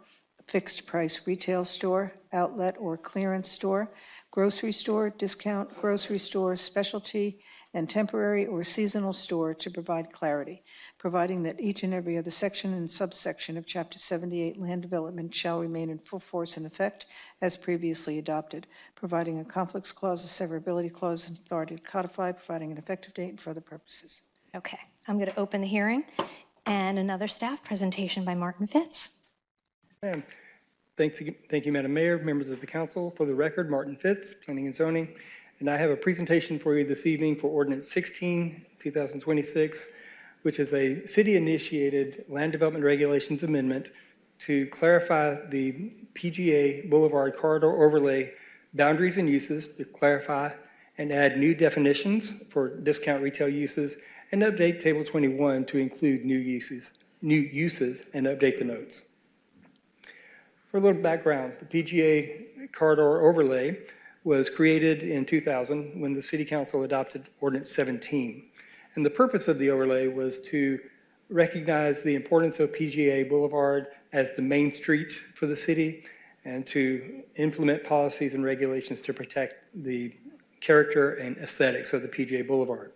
fixed price retail store, outlet or clearance store, grocery store, discount grocery store, specialty, and temporary or seasonal store to provide clarity, providing that each and every other section and subsection of Chapter 78 Land Development shall remain in full force and effect as previously adopted, providing a conflicts clause, a severability clause, and authority to codify, providing an effective date and for other purposes. Okay, I'm going to open the hearing. And another staff presentation by Martin Fitz. Ma'am. Thank you, Madam Mayor, members of the council. For the record, Martin Fitz, Planning and Zoning. And I have a presentation for you this evening for Ordinance 16, 2026, which is a city-initiated land development regulations amendment to clarify the PGA Boulevard Corridor Overlay boundaries and uses, to clarify and add new definitions for discount retail uses, and update Table 21 to include new uses, and update the notes. For a little background, the PGA Corridor Overlay was created in 2000 when the City Council adopted Ordinance 17. And the purpose of the overlay was to recognize the importance of PGA Boulevard as the main street for the city and to implement policies and regulations to protect the character and aesthetics of the PGA Boulevard.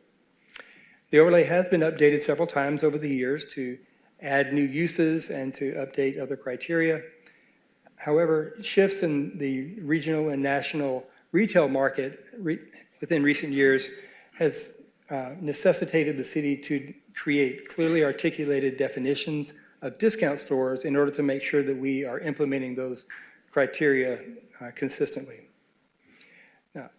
The overlay has been updated several times over the years to add new uses and to update other criteria. However, shifts in the regional and national retail market within recent years has necessitated the city to create clearly articulated definitions of discount stores in order to make sure that we are implementing those criteria consistently. Now,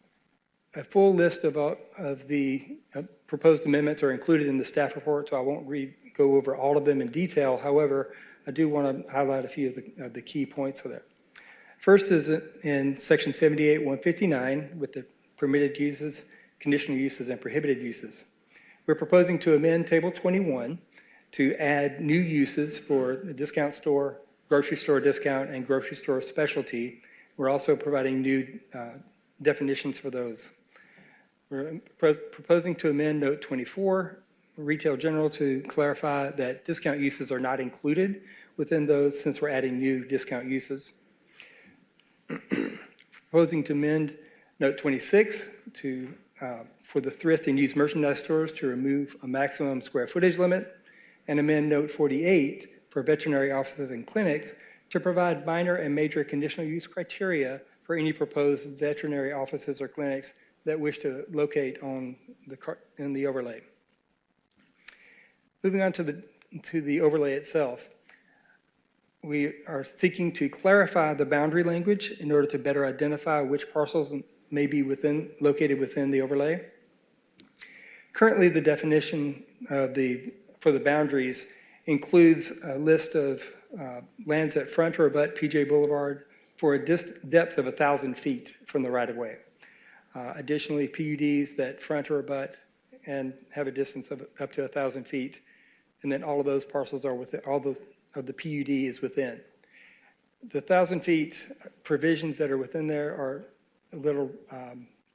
a full list of the proposed amendments are included in the staff report, so I won't go over all of them in detail. However, I do want to highlight a few of the key points of that. First is in Section 78-159 with the permitted uses, conditional uses, and prohibited uses. We're proposing to amend Table 21 to add new uses for the discount store, grocery store discount, and grocery store specialty. We're also providing new definitions for those. We're proposing to amend Note 24, Retail General, to clarify that discount uses are not included within those since we're adding new discount uses. Proposing to amend Note 26 for the thrift and used merchandise stores to remove a maximum square footage limit, and amend Note 48 for veterinary offices and clinics to provide minor and major conditional use criteria for any proposed veterinary offices or clinics that wish to locate in the overlay. Moving on to the to the overlay itself. We are seeking to clarify the boundary language in order to better identify which parcels may be located within the overlay. Currently, the definition for the boundaries includes a list of lands that front or abut PJ Boulevard for a depth of 1,000 feet from the right-of-way. Additionally, PUDs that front or abut and have a distance of up to 1,000 feet, and then all of those parcels are within, of the PUD is within. The 1,000 feet provisions that are within there are a little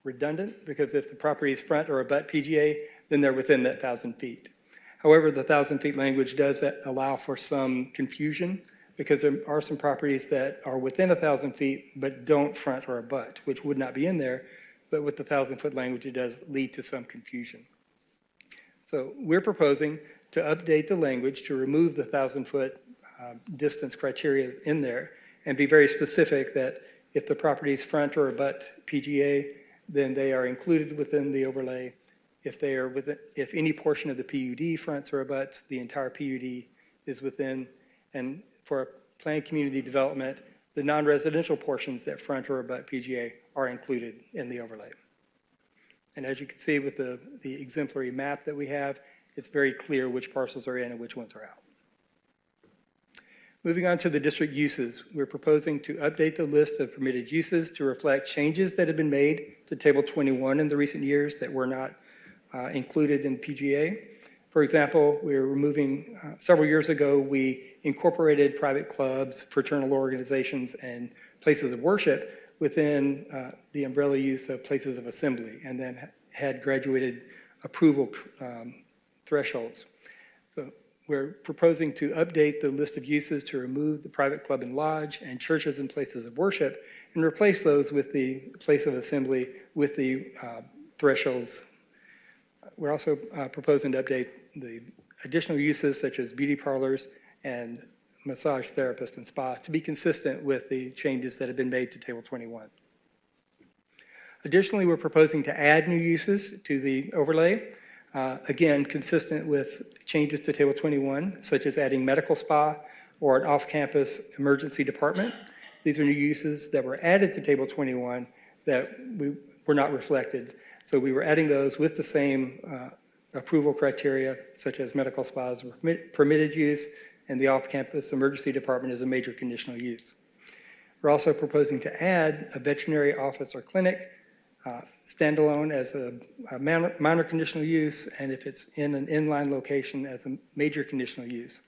redundant, because if the property is front or abut PGA, then they're within that 1,000 feet. However, the 1,000 feet language does allow for some confusion, because there are some properties that are within 1,000 feet but don't front or abut, which would not be in there, but with the 1,000-foot language, it does lead to some confusion. So we're proposing to update the language to remove the 1,000-foot distance criteria in there and be very specific that if the property is front or abut PGA, then they are included within the overlay. If any portion of the PUD fronts or abuts, the entire PUD is within. And for planned community development, the non-residential portions that front or abut PGA are included in the overlay. And as you can see with the exemplary map that we have, it's very clear which parcels are in and which ones are out. Moving on to the district uses, we're proposing to update the list of permitted uses to reflect changes that have been made to Table 21 in the recent years that were not included in PGA. For example, we're removing, several years ago, we incorporated private clubs, fraternal organizations, and places of worship within the umbrella use of places of assembly, and then had graduated approval thresholds. So we're proposing to update the list of uses to remove the private club and lodge and churches and places of worship and replace those with the place of assembly with the thresholds. We're also proposing to update the additional uses such as beauty parlors and massage therapist and spa to be consistent with the changes that have been made to Table 21. Additionally, we're proposing to add new uses to the overlay, again, consistent with changes to Table 21, such as adding medical spa or an off-campus emergency department. These are new uses that were added to Table 21 that were not reflected. So we were adding those with the same approval criteria, such as medical spas permitted use, and the off-campus emergency department is a major conditional use. We're also proposing to add a veterinary office or clinic standalone as a minor conditional use, and if it's in an inline location as a major conditional use.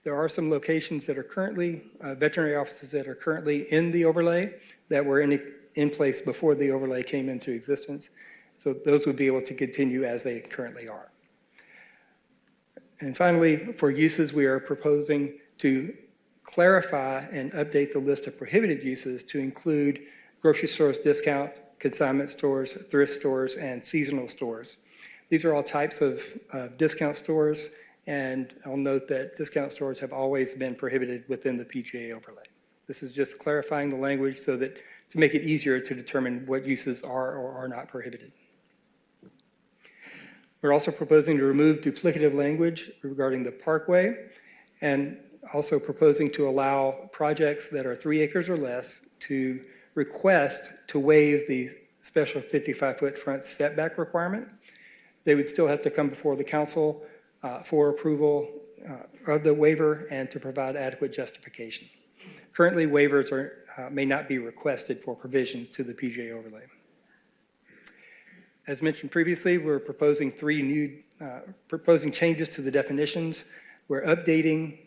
There are some locations that are currently, veterinary offices that are currently in the overlay that were in place before the overlay came into existence. So those would be able to continue as they currently are. And finally, for uses, we are proposing to clarify and update the list of prohibited uses to include grocery stores, discount, consignment stores, thrift stores, and seasonal stores. These are all types of discount stores, and I'll note that discount stores have always been prohibited within the PGA overlay. This is just clarifying the language so that to make it easier to determine what uses are or are not prohibited. We're also proposing to remove duplicative language regarding the parkway, and also proposing to allow projects that are 3 acres or less to request to waive the special 55-foot front setback requirement. They would still have to come before the council for approval of the waiver and to provide adequate justification. Currently, waivers may not be requested for provisions to the PGA overlay. As mentioned previously, we're proposing proposing changes to the definitions. We're updating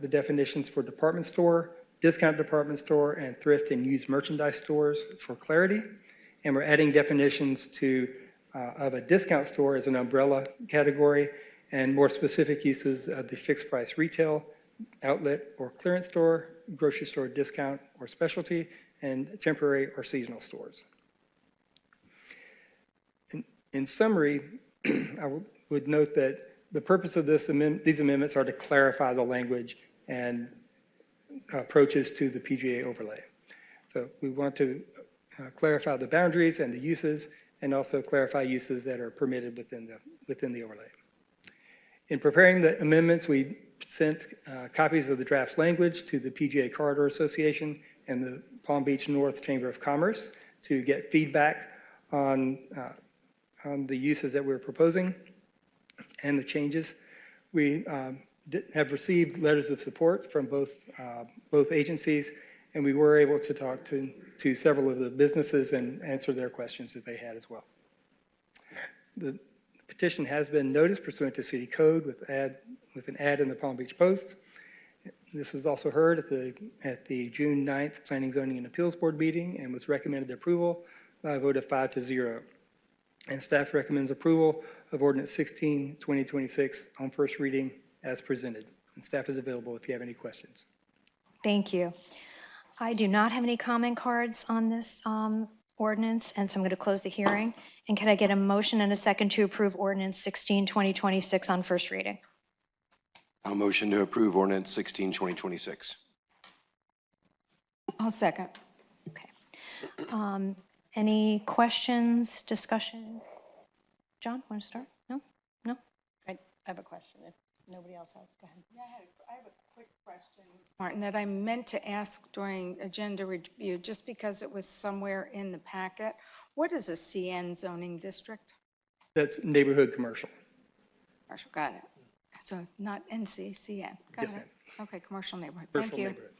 the definitions for department store, discount department store, and thrift and used merchandise stores for clarity. And we're adding definitions of a discount store as an umbrella category, and more specific uses of the fixed price retail, outlet or clearance store, grocery store discount or specialty, and temporary or seasonal stores. In summary, I would note that the purpose of these amendments are to clarify the language and approaches to the PGA overlay. So we want to clarify the boundaries and the uses, and also clarify uses that are permitted within the overlay. In preparing the amendments, we sent copies of the draft language to the PGA Corridor Association and the Palm Beach North Chamber of Commerce to get feedback on the uses that we're proposing and the changes. We have received letters of support from both agencies, and we were able to talk to several of the businesses and answer their questions that they had as well. The petition has been noticed pursuant to city code with an ad in the Palm Beach Post. This was also heard at the June 9th Planning, Zoning, and Appeals Board meeting and was recommended approval by a vote of 5-0. And staff recommends approval of Ordinance 16, 2026 on first reading as presented. And staff is available if you have any questions. Thank you. I do not have any comment cards on this ordinance, and so I'm going to close the hearing. And can I get a motion and a second to approve Ordinance 16, 2026 on first reading? I'll motion to approve Ordinance 16, 2026. I'll second. Okay. Any questions, discussion? John, want to start? No? No? I have a question. If nobody else has, go ahead. Yeah, I have a quick question, Martin, that I meant to ask during agenda review, just because it was somewhere in the packet. What is a CN zoning district? That's neighborhood commercial. Commercial, got it. So not NC, CN. Got Yes, it. ma'am. Okay, commercial neighborhood. Commercial Thank you. neighborhood.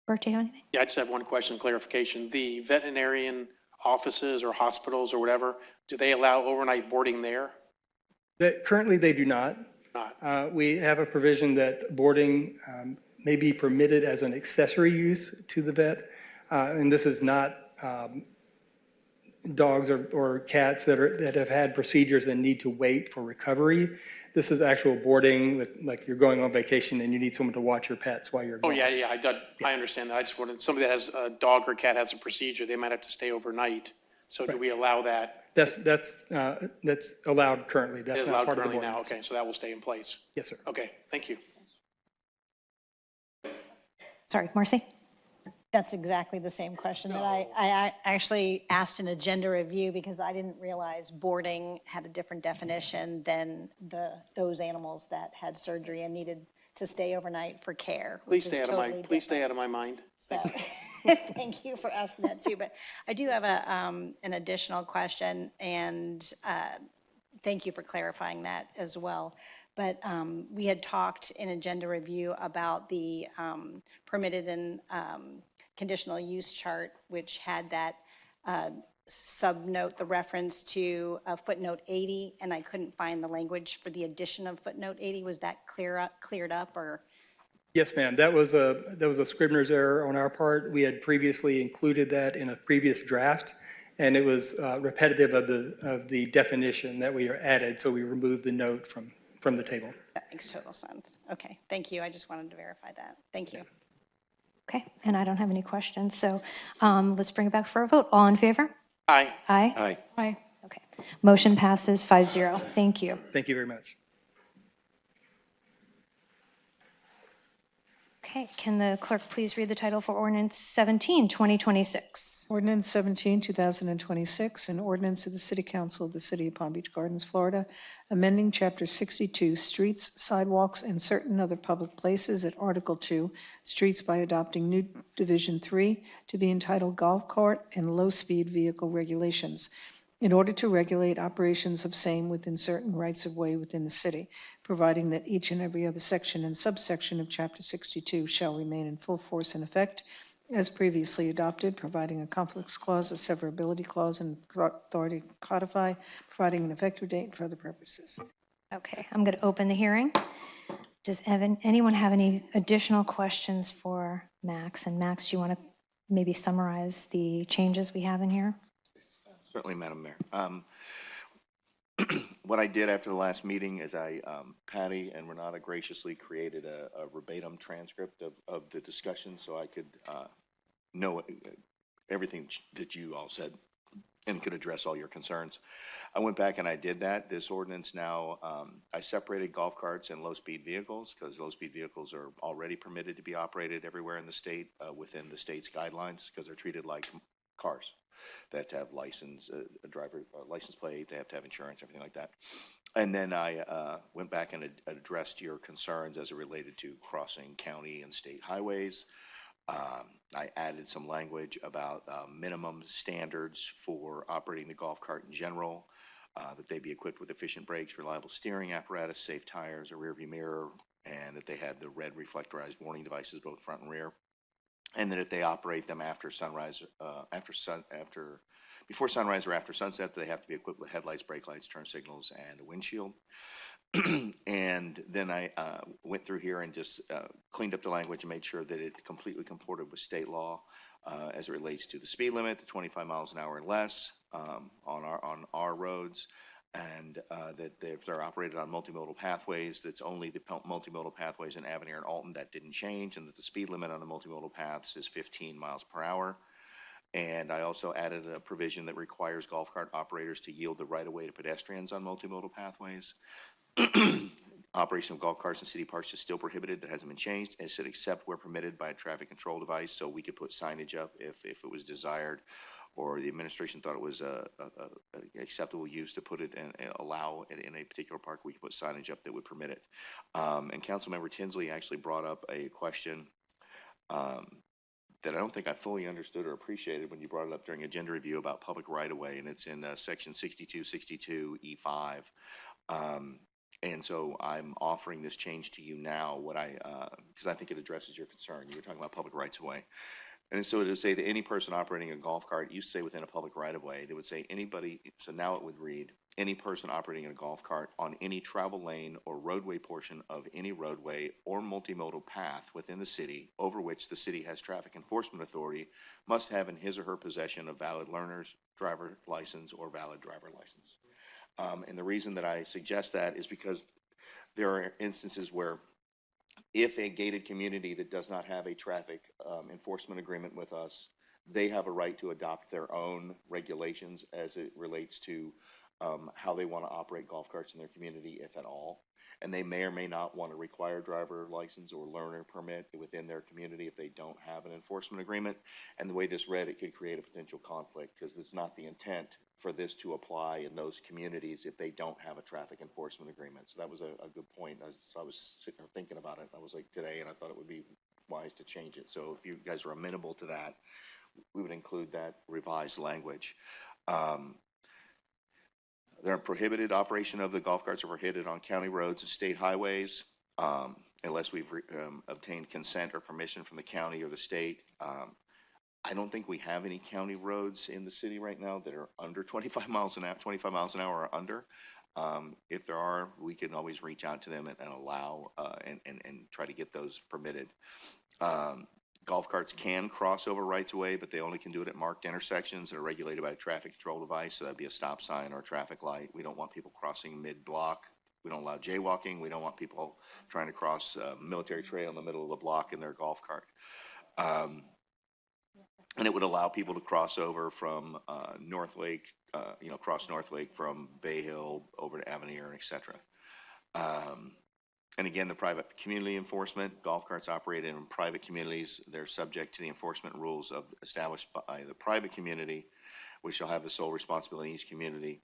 Bert, do you have anything? Yeah, I just have one question, clarification. The veterinarian offices or hospitals or whatever, do they allow overnight boarding there? Currently, they do not. We have a provision that boarding may be permitted as an accessory use to the vet. And this is not dogs or cats that have had procedures and need to wait for recovery. This is actual boarding, like you're going on vacation and you need someone to watch your pets while you're Oh, gone. yeah, I understand that. I just wanted, somebody that has a dog or cat has a procedure, they might have to stay overnight. So do we allow that? That's allowed currently. It That's is not allowed part of the currently now, ordinance. okay, so that will stay in place. Yes, sir. Okay, thank you. Sorry, Marcy? That's exactly the same question that I actually asked in agenda review because I didn't realize boarding had a different definition than those animals that had surgery and needed to stay overnight for care. Please stay out of my mind. So, thank you for asking that too. But I do have an additional question, and thank you for clarifying that as well. But we had talked in agenda review about the permitted and conditional use chart, which had that subnote, the reference to footnote 80, and I couldn't find the language for the addition of footnote 80. Was that cleared up, or? Yes, ma'am. That was a Scribner's error on our part. We had previously included that in a previous draft, and it was repetitive of the definition that we added, so we removed the note from the table. That makes total sense. Okay, thank you. I just wanted to verify that. Thank you. Okay, and I don't have any questions, so let's bring it back for a vote. All in favor? Aye. Aye? Aye. Aye. Okay. Motion passes 5-0. Thank you. Thank you very much. Okay, can the clerk please read the title for Ordinance 17, 2026? Ordinance 17, 2026, an ordinance of the City Council of the City of Palm Beach Gardens, Florida, amending Chapter 62, Streets, Sidewalks, and Certain Other Public Places at Article 2, Streets by adopting new Division 3 to be entitled Golf Cart and Low-Speed Vehicle Regulations, in order to regulate operations of same within certain rights-of-way within the city, providing that each and every other section and subsection of Chapter 62 shall remain in full force and effect as previously adopted, providing a conflicts clause, a severability clause, and authority to codify, providing an effective date for other purposes. Okay, I'm going to open the hearing. Does anyone have any additional questions for Max? And Max, do you want to maybe summarize the changes we have in here? Certainly, Madam Mayor. What I did after the last meeting is Patty and Renata graciously created a verbatim transcript of the discussion so I could know everything that you all said and could address all your concerns. I went back and I did that. This ordinance now, I separated golf carts and low-speed vehicles because low-speed vehicles are already permitted to be operated everywhere in the state within the state's guidelines because they're treated like cars. They have to have license, a driver license plate, they have to have insurance, everything like that. And then I went back and addressed your concerns as it related to crossing county and state highways. I added some language about minimum standards for operating the golf cart in general, that they be equipped with efficient brakes, reliable steering apparatus, safe tires, a rear view mirror, and that they had the red reflectorized warning devices, both front and rear. And that if they operate them after sunrise, before sunrise or after sunset, they have to be equipped with headlights, brake lights, turn signals, and a windshield. And then I went through here and just cleaned up the language and made sure that it completely comported with state law as it relates to the speed limit, to 25 miles an hour and less on our roads, and that if they're operated on multimodal pathways, that's only the multimodal pathways in Avenir and Alton. That didn't change, and that the speed limit on the multimodal paths is 15 miles per hour. And I also added a provision that requires golf cart operators to yield the right-of-way to pedestrians on multimodal pathways. Operation of golf carts in city parks is still prohibited. That hasn't been changed. It said except where permitted by a traffic control device, so we could put signage up if it was desired, or the administration thought it was a acceptable use to put it and allow it in a particular park. We could put signage up that would permit it. And Councilmember Tinsley actually brought up a question that I don't think I fully understood or appreciated when you brought it up during agenda review about public right-of-way, and it's in section 6262 E5. And so I'm offering this change to you now, because I think it addresses your concern. You were talking about public rights-of-way. And so it would say that any person operating a golf cart, it used to say within a public right-of-way, they would say anybody, so now it would read, any person operating a golf cart on any travel lane or roadway portion of any roadway or multimodal path within the city over which the city has traffic enforcement authority must have in his or her possession a valid learner's driver license or valid driver license. And the reason that I suggest that is because there are instances where if a gated community that does not have a traffic enforcement agreement with us, they have a right to adopt their own regulations as it relates to how they want to operate golf carts in their community, if at all. And they may or may not want to require driver license or learner permit within their community if they don't have an enforcement agreement. And the way this read, it could create a potential conflict because it's not the intent for this to apply in those communities if they don't have a traffic enforcement agreement. So that was a good point. I was sitting there thinking about it. I was like today, and I thought it would be wise to change it. So if you guys are amenable to that, we would include that revised language. They're prohibited operation of the golf carts are prohibited on county roads and state highways unless we've obtained consent or permission from the county or the state. I don't think we have any county roads in the city right now that are under 25 miles an hour or under. If there are, we can always reach out to them and allow and try to get those permitted. Golf carts can cross over rights of way, but they only can do it at marked intersections that are regulated by a traffic control device. So that'd be a stop sign or a traffic light. We don't want people crossing mid-block. We don't allow jaywalking. We don't want people trying to cross a military trail in the middle of the block in their golf cart. And it would allow people to cross over from North Lake, cross North Lake from Bay Hill over to Avenir, et cetera. And again, the private community enforcement, golf carts operated in private communities, they're subject to the enforcement rules established by the private community, which shall have the sole responsibility in each community,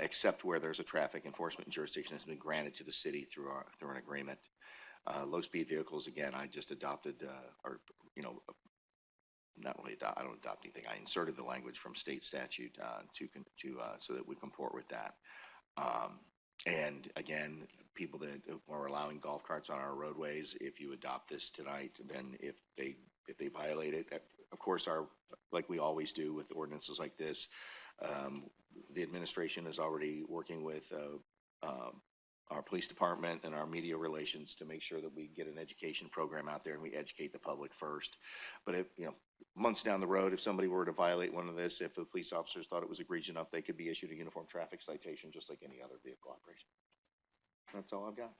except where there's a traffic enforcement jurisdiction that's been granted to the city through an agreement. Low-speed vehicles, again, I just adopted, I don't adopt anything. I inserted the language from state statute so that we comport with that. And again, people that are allowing golf carts on our roadways, if you adopt this tonight, then if they violate it, of course, like we always do with ordinances like this, the administration is already working with our police department and our media relations to make sure that we get an education program out there and we educate the public first. But if, months down the road, if somebody were to violate one of this, if the police officers thought it was egregious enough, they could be issued a uniform traffic citation just like any other vehicle operation. That's all I've got.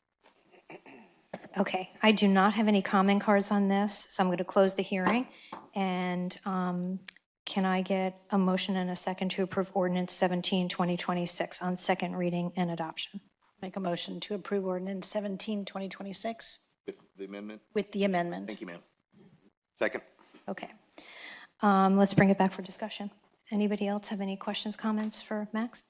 Okay, I do not have any comment cards on this, so I'm going to close the hearing. And can I get a motion and a second to approve ordinance 17, 2026 on second reading and adoption? Make a motion to approve ordinance 17, 2026 With the amendment? with the amendment. Thank you, ma'am. Second. Okay. Let's bring it back for discussion. Anybody else have any questions, comments for Max?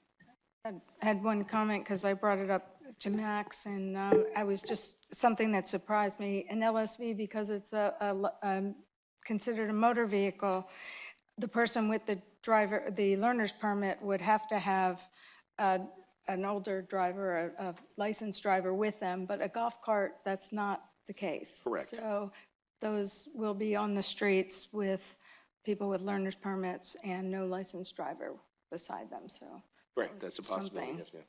had one comment because I brought it up to Max, and I was just, something that surprised me, an LSV, because it's considered a motor vehicle, the person with the learner's permit would have to have an older driver, a licensed driver with them, but a golf cart, that's not the case. Correct. So those will be on the streets with people with learner's permits and no licensed driver beside them, so. Correct, that's a possibility, Something. yes, ma'am.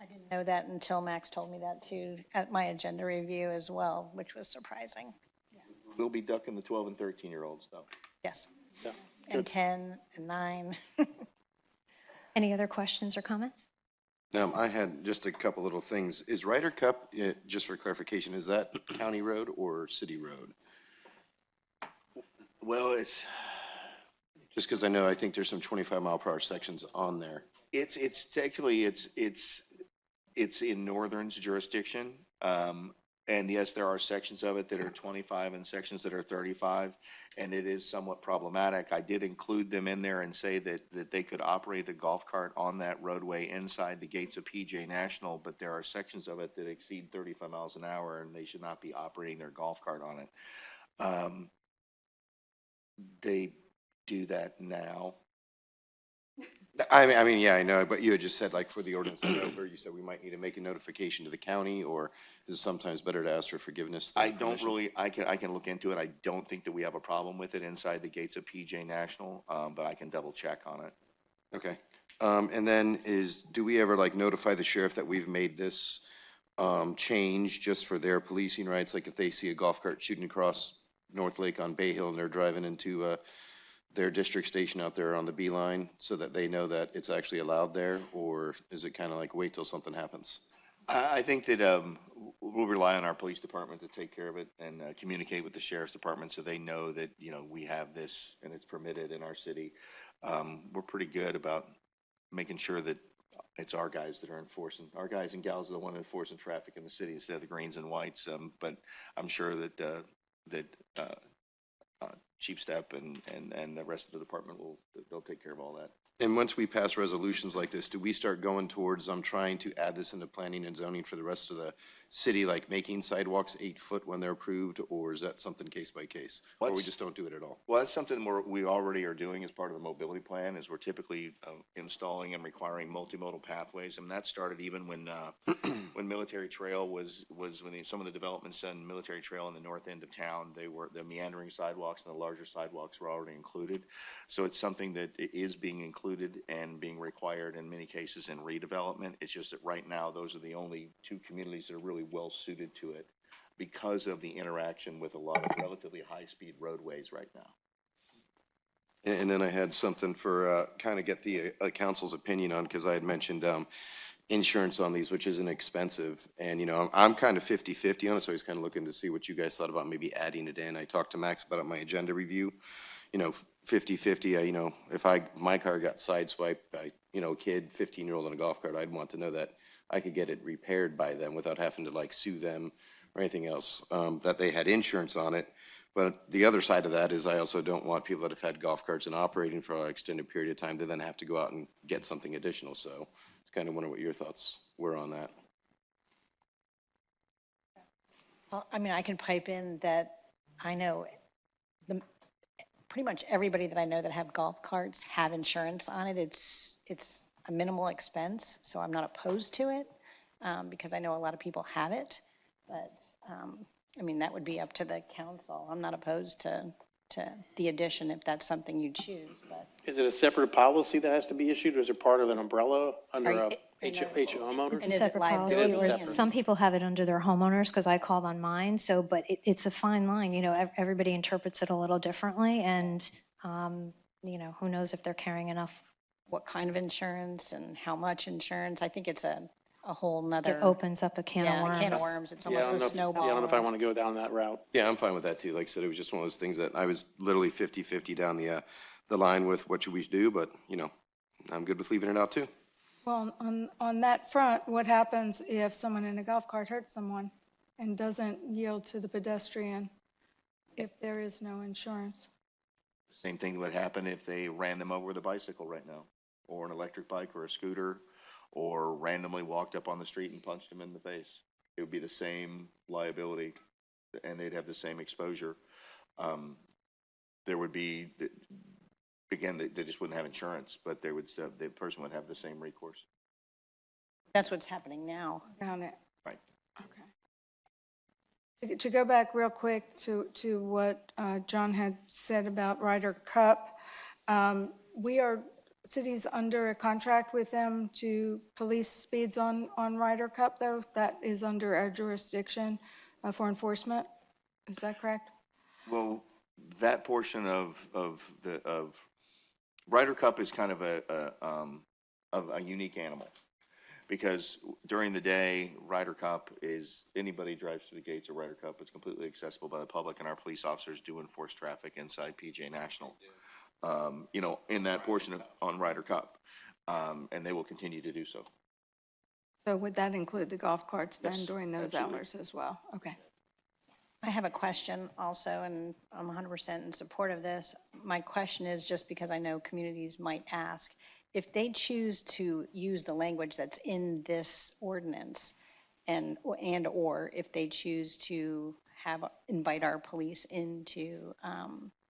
I didn't know that until Max told me that too, at my agenda review as well, which was surprising. We'll be ducking the 12 and 13-year-olds, though. Yes. Yeah. And 10 and 9. Any other questions or comments? I had just a couple little things. Is Ryder Cup, just for clarification, is that county road or city road? Well, it's Just because I think there's some 25-mile-per-hour sections on there. it's actually it's in Northern's jurisdiction. And yes, there are sections of it that are 25 and sections that are 35, and it is somewhat problematic. I did include them in there and say that they could operate the golf cart on that roadway inside the gates of PJ National, but there are sections of it that exceed 35 miles an hour, and they should not be operating their golf cart on it. They do that now. I mean, yeah, I know, but you had just said, like, for the ordinance over, you said we might need to make a notification to the county, or is it sometimes better to ask for forgiveness? I don't really, I can look into it. I don't think that we have a problem with it inside the gates of PJ National, but I can double check on it. Okay. And then do we ever, like, notify the sheriff that we've made this change just for their policing rights? Like, if they see a golf cart shooting across North Lake on Bay Hill and they're driving into their district station out there on the Beeline, so that they know that it's actually allowed there? Or is it kind of like wait till something happens? I think that we'll rely on our police department to take care of it and communicate with the sheriff's department so they know that, we have this and it's permitted in our city. We're pretty good about making sure that it's our guys that are enforcing. Our guys and gals are the one enforcing traffic in the city instead of the greens and whites. But I'm sure that Chief Step and the rest of the department they'll take care of all that. And once we pass resolutions like this, do we start going towards, I'm trying to add this into planning and zoning for the rest of the city, like making sidewalks 8 foot when they're approved, or is that something case by case? Or we just don't do it at all? Well, that's something we already are doing as part of the mobility plan, is we're typically installing and requiring multimodal pathways. And that started even when Military Trail when some of the developments on Military Trail in the north end of town, the meandering sidewalks and the larger sidewalks were already included. So it's something that is being included and being required in many cases in redevelopment. It's just that right now, those are the only 2 communities that are really well suited to it because of the interaction with a lot of relatively high-speed roadways right now. And then I had something for kind of get the council's opinion on, because I had mentioned insurance on these, which isn't expensive. And, I'm kind of 50-50 on it, so I was kind of looking to see what you guys thought about maybe adding it in. I talked to Max about it in my agenda review. 50-50, if my car got sideswiped by, a kid, 15-year-old in a golf cart, I'd want to know that I could get it repaired by them without having to, like, sue them or anything else, that they had insurance on it. But the other side of that is I also don't want people that have had golf carts and operating for an extended period of time to then have to go out and get something additional. So it's kind of wondering what your thoughts were on that. Well, I mean, I can pipe in that I know pretty much everybody that I know that have golf carts have insurance on it. It's a minimal expense, so I'm not opposed to it because I know a lot of people have it. But, I mean, that would be up to the council. I'm not opposed to the addition if that's something you choose, but. Is it a separate policy that has to be issued, or is it part of an umbrella under a homeowner? It's a separate policy, or Separate. some people have it under their homeowners, because I called on mine, but it's a fine line, everybody interprets it a little differently, and, who knows if they're carrying enough. What kind of insurance and how much insurance? I think it's a whole nother. It opens up a can of worms. Yeah, a can of worms. It's Yeah, I almost don't a know if- snowball. Yeah, I don't know if I want to go down that route. Yeah, I'm fine with that too. Like I said, it was just one of those things that I was literally 50-50 down the line with what should we do, but, I'm good with leaving it out too. Well, on that front, what happens if someone in a golf cart hurts someone and doesn't yield to the pedestrian if there is no insurance? Same thing would happen if they ran them over with a bicycle right now, or an electric bike or a scooter, or randomly walked up on the street and punched him in the face, it would be the same liability and they'd have the same exposure. There would be, again, they just wouldn't have insurance, but they would, the person would have the same recourse. That's what's happening now. Got it. Right. Okay. To go back real quick to what John had said about Ryder Cup, city's under a contract with them to police speeds on Ryder Cup, though. That is under our jurisdiction for enforcement. Is that correct? Well, that portion of Ryder Cup is kind of a unique animal, because during the day, Ryder Cup is, anybody drives through the gates of Ryder Cup, it's completely accessible by the public, and our police officers do enforce traffic inside PJ National, in that portion on Ryder Cup, and they will continue to do so. So would that include the golf carts then Yes, during those absolutely. hours as well? Okay. I have a question also, and I'm 100% in support of this. My question is, just because I know communities might ask, if they choose to use the language that's in this ordinance or if they choose to invite our police in to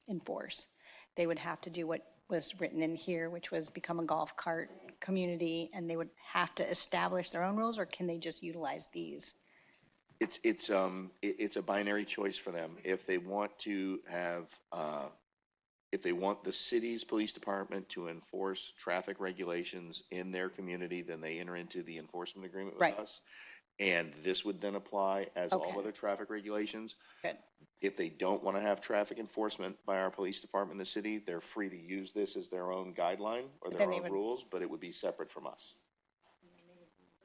enforce, they would have to do what was written in here, which was become a golf cart community, and they would have to establish their own rules, or can they just utilize these? It's a binary choice for them. If they want to have, if they want the city's police department to enforce traffic regulations in their community, then they enter into the enforcement agreement with us. And this would then apply as all other traffic regulations. Good. If they don't want to have traffic enforcement by our police department in the city, they're free to use this as their own guideline or their own rules, but it would be separate from us.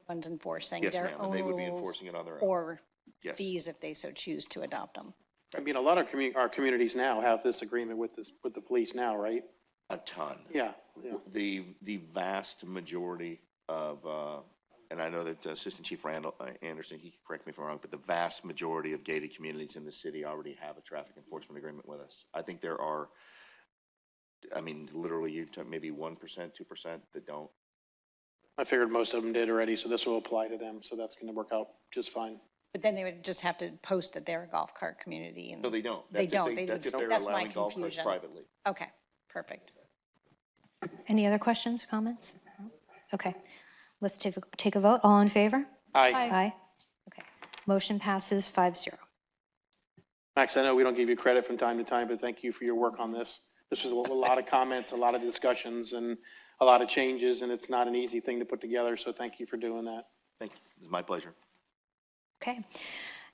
Ones enforcing Yes, their ma'am, and own they would be rules enforcing it on their own. or Yes. fees if they so choose to adopt them. I mean, a lot of our communities now have this agreement with the police now, right? A ton. Yeah. The vast majority of, and I know that Assistant Chief Randall Anderson, he can correct me if I'm wrong, but the vast majority of gated communities in the city already have a traffic enforcement agreement with us. I think there are, I mean, literally, you maybe 1%, 2% that don't. I figured most of them did already, so this will apply to them, so that's going to work out just fine. But then they would just have to post that they're a golf cart community. And No, they don't. They That's if don't. That's if they're That's my allowing golf carts confusion. privately. Okay, perfect. Any other questions, comments? Okay, let's take a vote. All in favor? Aye. Aye. Okay, motion passes 5-0. Max, I know we don't give you credit from time to time, but thank you for your work on this. This was a lot of comments, a lot of discussions, and a lot of changes, and it's not an easy thing to put together, so thank you for doing that. Thank you. It's my pleasure. Okay,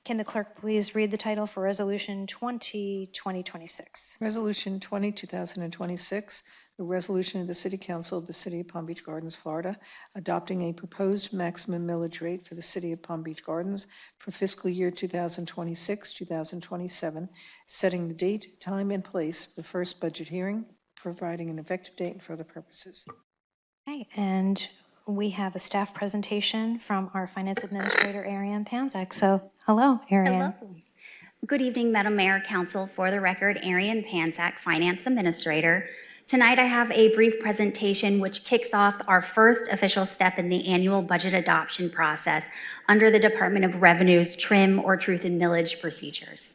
can the clerk please read the title for Resolution 20-2026? Resolution 20-2026, a resolution of the City Council of the City of Palm Beach Gardens, Florida, adopting a proposed maximum millage rate for the City of Palm Beach Gardens for fiscal year 2026-2027, setting the date, time, and place of the first budget hearing, providing an effective date and further purposes. Okay, and we have a staff presentation from our Finance Administrator, Ariane Panzak. So, hello, Ariane. Hello. Good evening, Madam Mayor, Council. For the record, Ariane Panzak, Finance Administrator. Tonight I have a brief presentation which kicks off our first official step in the annual budget adoption process under the Department of Revenue's TRIM or Truth in Millage procedures.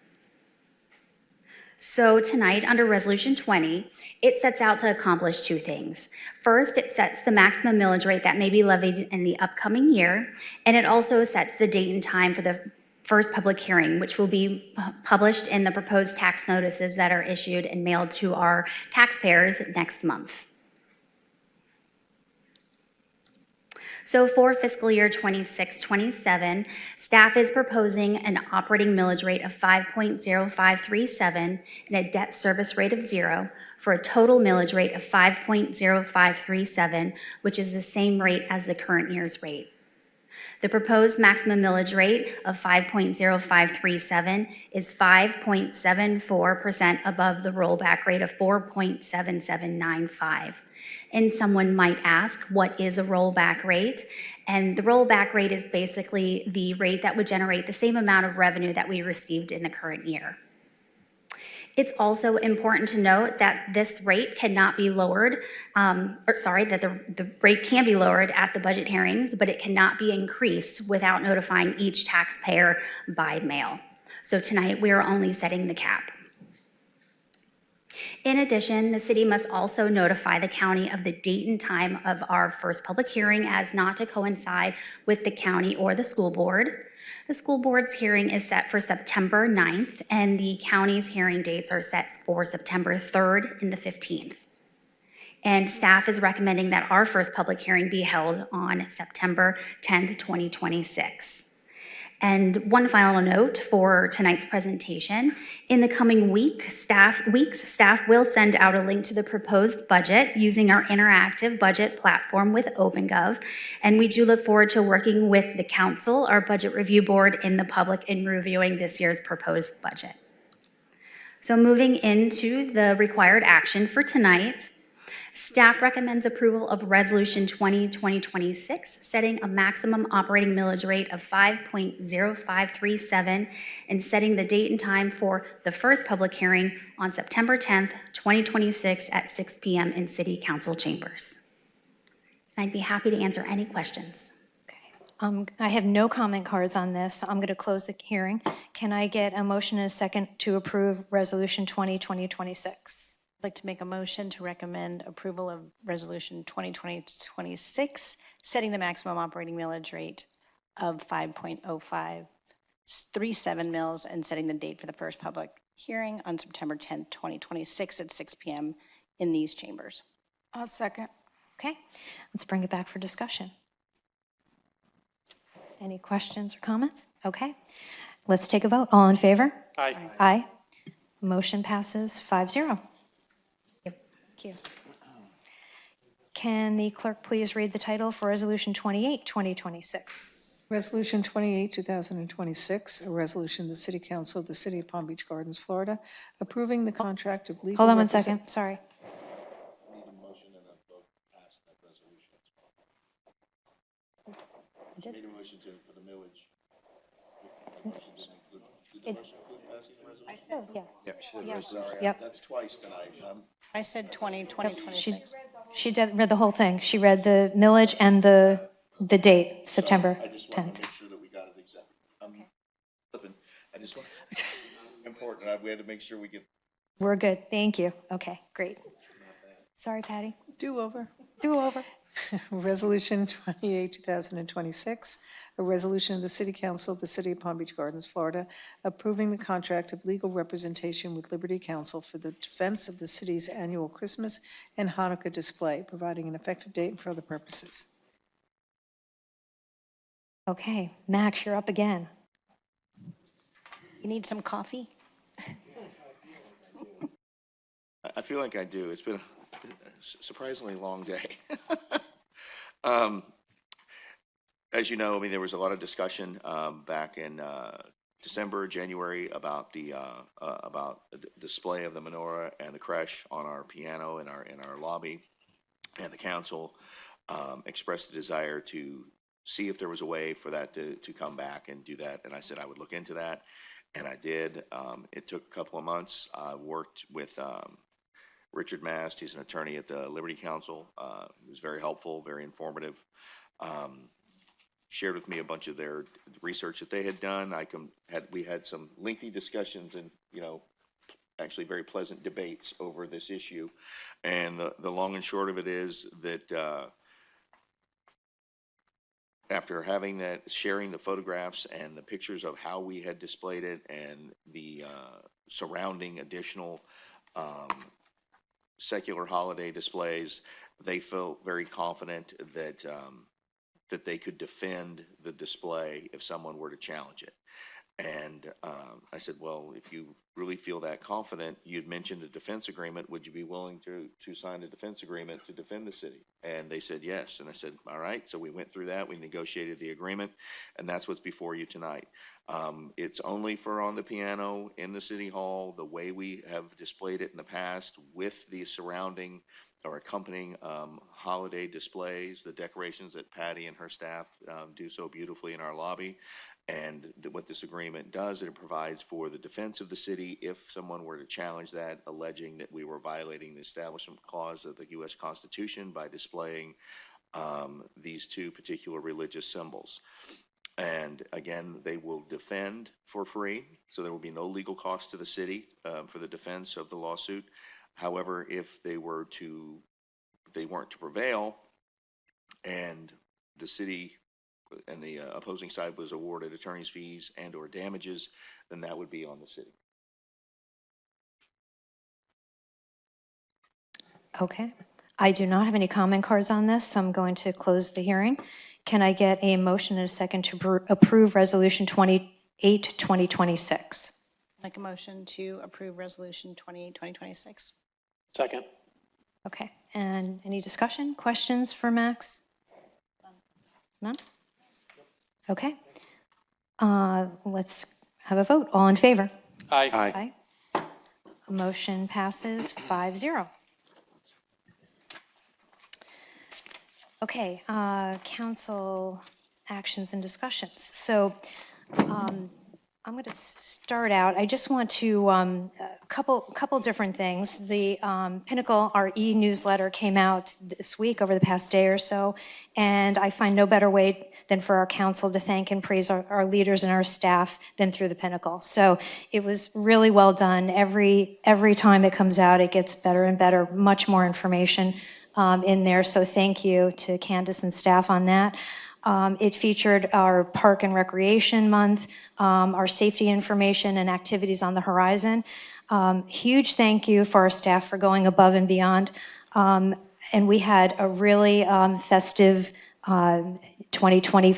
So tonight, under Resolution 20, it sets out to accomplish two things. First, it sets the maximum millage rate that may be levied in the upcoming year, and it also sets the date and time for the first public hearing, which will be published in the proposed tax notices that are issued and mailed to our taxpayers next month. So for fiscal year 26-27, staff is proposing an operating millage rate of 5.0537 and a debt service rate of 0 for a total millage rate of 5.0537, which is the same rate as the current year's rate. The proposed maximum millage rate of 5.0537 is 5.74% above the rollback rate of 4.7795. And someone might ask, what is a rollback rate? And the rollback rate is basically the rate that would generate the same amount of revenue that we received in the current year. It's also important to note that this rate cannot be lowered, that the rate can be lowered at the budget hearings, but it cannot be increased without notifying each taxpayer by mail. So tonight, we are only setting the cap. In addition, the city must also notify the county of the date and time of our first public hearing as not to coincide with the county or the school board. The school board's hearing is set for September 9th, and the county's hearing dates are set for September 3rd and the 15th. And staff is recommending that our first public hearing be held on September 10th, 2026. And one final note for tonight's presentation. In the coming weeks, staff will send out a link to the proposed budget using our interactive budget platform with OpenGov. And we do look forward to working with the council, our budget review board, and the public in reviewing this year's proposed budget. So moving into the required action for tonight, staff recommends approval of Resolution 20-2026, setting a maximum operating millage rate of 5.0537 and setting the date and time for the first public hearing on September 10th, 2026 at 6 p.m. in City Council chambers. I'd be happy to answer any questions. I have no comment cards on this, so I'm going to close the hearing. Can I get a motion and a second to approve Resolution 20-2026? I'd like to make a motion to recommend approval of Resolution 2020-26, setting the maximum operating millage rate of 5.0537 mils and setting the date for the first public hearing on September 10th, 2026 at 6 p.m. in these chambers. I'll second. Okay, let's bring it back for discussion. Any questions or comments? Okay, let's take a vote. All in favor? Aye. Aye. Motion passes 5-0. Thank you. Can the clerk please read the title for Resolution 28-2026? Resolution 28, 2026, a resolution of the City Council of the City of Palm Beach Gardens, Florida, approving the contract of legal... Hold on one second, sorry. Made a motion for the millage. I said, yeah. Yeah, sorry. Yep. That's twice tonight. I said 20-2026. She read the whole thing. She read the millage and the date, September I just want 10th. to make sure that we got it exactly. I just want, important, we had to make sure we get. We're good, thank you. Okay, great. Sorry, Patty. Do-over. Do-over. Resolution 28, 2026, a resolution of the City Council of the City of Palm Beach Gardens, Florida, approving the contract of legal representation with Liberty Counsel for the defense of the city's annual Christmas and Hanukkah display, providing an effective date and for other purposes. Okay, Max, you're up again. You need some coffee? I feel like I do. It's been a surprisingly long day. As you know, I mean, there was a lot of discussion back in December, January about the display of the menorah and the creche on our piano in our lobby, and the council expressed a desire to see if there was a way for that to come back and do that. And I said I would look into that, and I did. It took a couple of months. I worked with Richard Mast. He's an attorney at the Liberty Counsel. He was very helpful, very informative. Shared with me a bunch of their research that they had done. We had some lengthy discussions and, actually very pleasant debates over this issue. And the long and short of it is that after having that, sharing the photographs and the pictures of how we had displayed it and the surrounding additional secular holiday displays, they felt very confident that that they could defend the display if someone were to challenge it. And I said, well, if you really feel that confident, you'd mentioned a defense agreement. Would you be willing to sign a defense agreement to defend the city? And they said yes. And I said, all right. So we went through that. We negotiated the agreement, and that's what's before you tonight. It's only for on the piano in the city hall, the way we have displayed it in the past with the surrounding or accompanying holiday displays, the decorations that Patty and her staff do so beautifully in our lobby. And what this agreement does, it provides for the defense of the city if someone were to challenge that, alleging that we were violating the Establishment Clause of the U.S. Constitution by displaying these two particular religious symbols. And again, they will defend for free, so there will be no legal cost to the city for the defense of the lawsuit. However, if they weren't to prevail, and the city and the opposing side was awarded attorney's fees and/or damages, then that would be on the city. Okay. I do not have any comment cards on this, so I'm going to close the hearing. Can I get a motion and a second to approve Resolution 28, 2026? Make a motion to approve Resolution 28, 2026. Second. Okay. And any discussion, questions for Max? None? Okay. Let's have a vote. All in favor? Aye. Aye. Motion passes 5-0. Okay, council actions and discussions. So I'm going to start out. I just want to, a couple different things. The Pinnacle, our e-newsletter came out this week over the past day or so, and I find no better way than for our council to thank and praise our leaders and our staff than through the Pinnacle. So it was really well done. Every time it comes out, it gets better and better, much more information in there. So thank you to Candace and staff on that. It featured our Park and Recreation Month, our safety information and activities on the horizon. Huge thank you for our staff for going above and beyond. And we had a really festive 2020,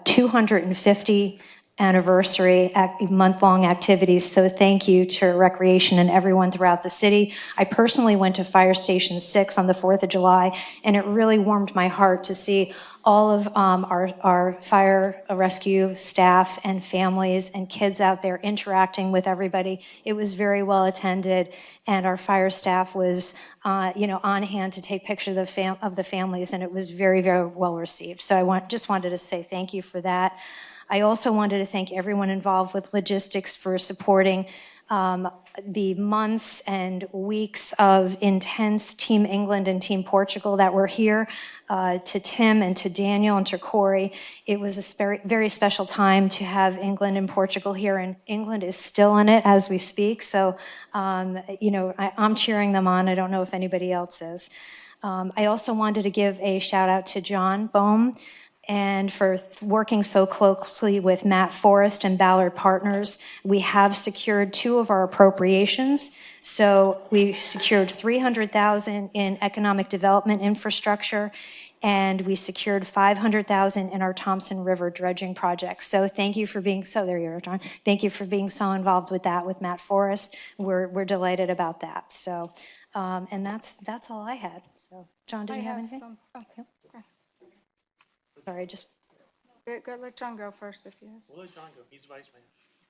250 anniversary month-long activities. So thank you to Recreation and everyone throughout the city. I personally went to Fire Station 6 on the 4th of July, and it really warmed my heart to see all of our fire rescue staff and families and kids out there interacting with everybody. It was very well attended, and our fire staff was on hand to take pictures of the families, and it was very, very well received. So I just wanted to say thank you for that. I also wanted to thank everyone involved with logistics for supporting the months and weeks of intense Team England and Team Portugal that were here. To Tim and to Daniel and to Corey, it was a very, very special time to have England and Portugal here, and England is still in it as we speak. So, I'm cheering them on. I don't know if anybody else is. I also wanted to give a shout out to John Bohm, and for working so closely with Matt Forrest and Ballard Partners. We have secured 2 of our appropriations. So we secured $300,000 in economic development infrastructure, and we secured $500,000 in our Thompson River dredging project. So thank you for being, there you are, John. Thank you for being so involved with that with Matt Forrest. We're delighted about that. So, and that's all I had. So, John, did you have anything? Okay. Sorry, just. Go, let John go first if he has. We'll let John go. He's vice mayor.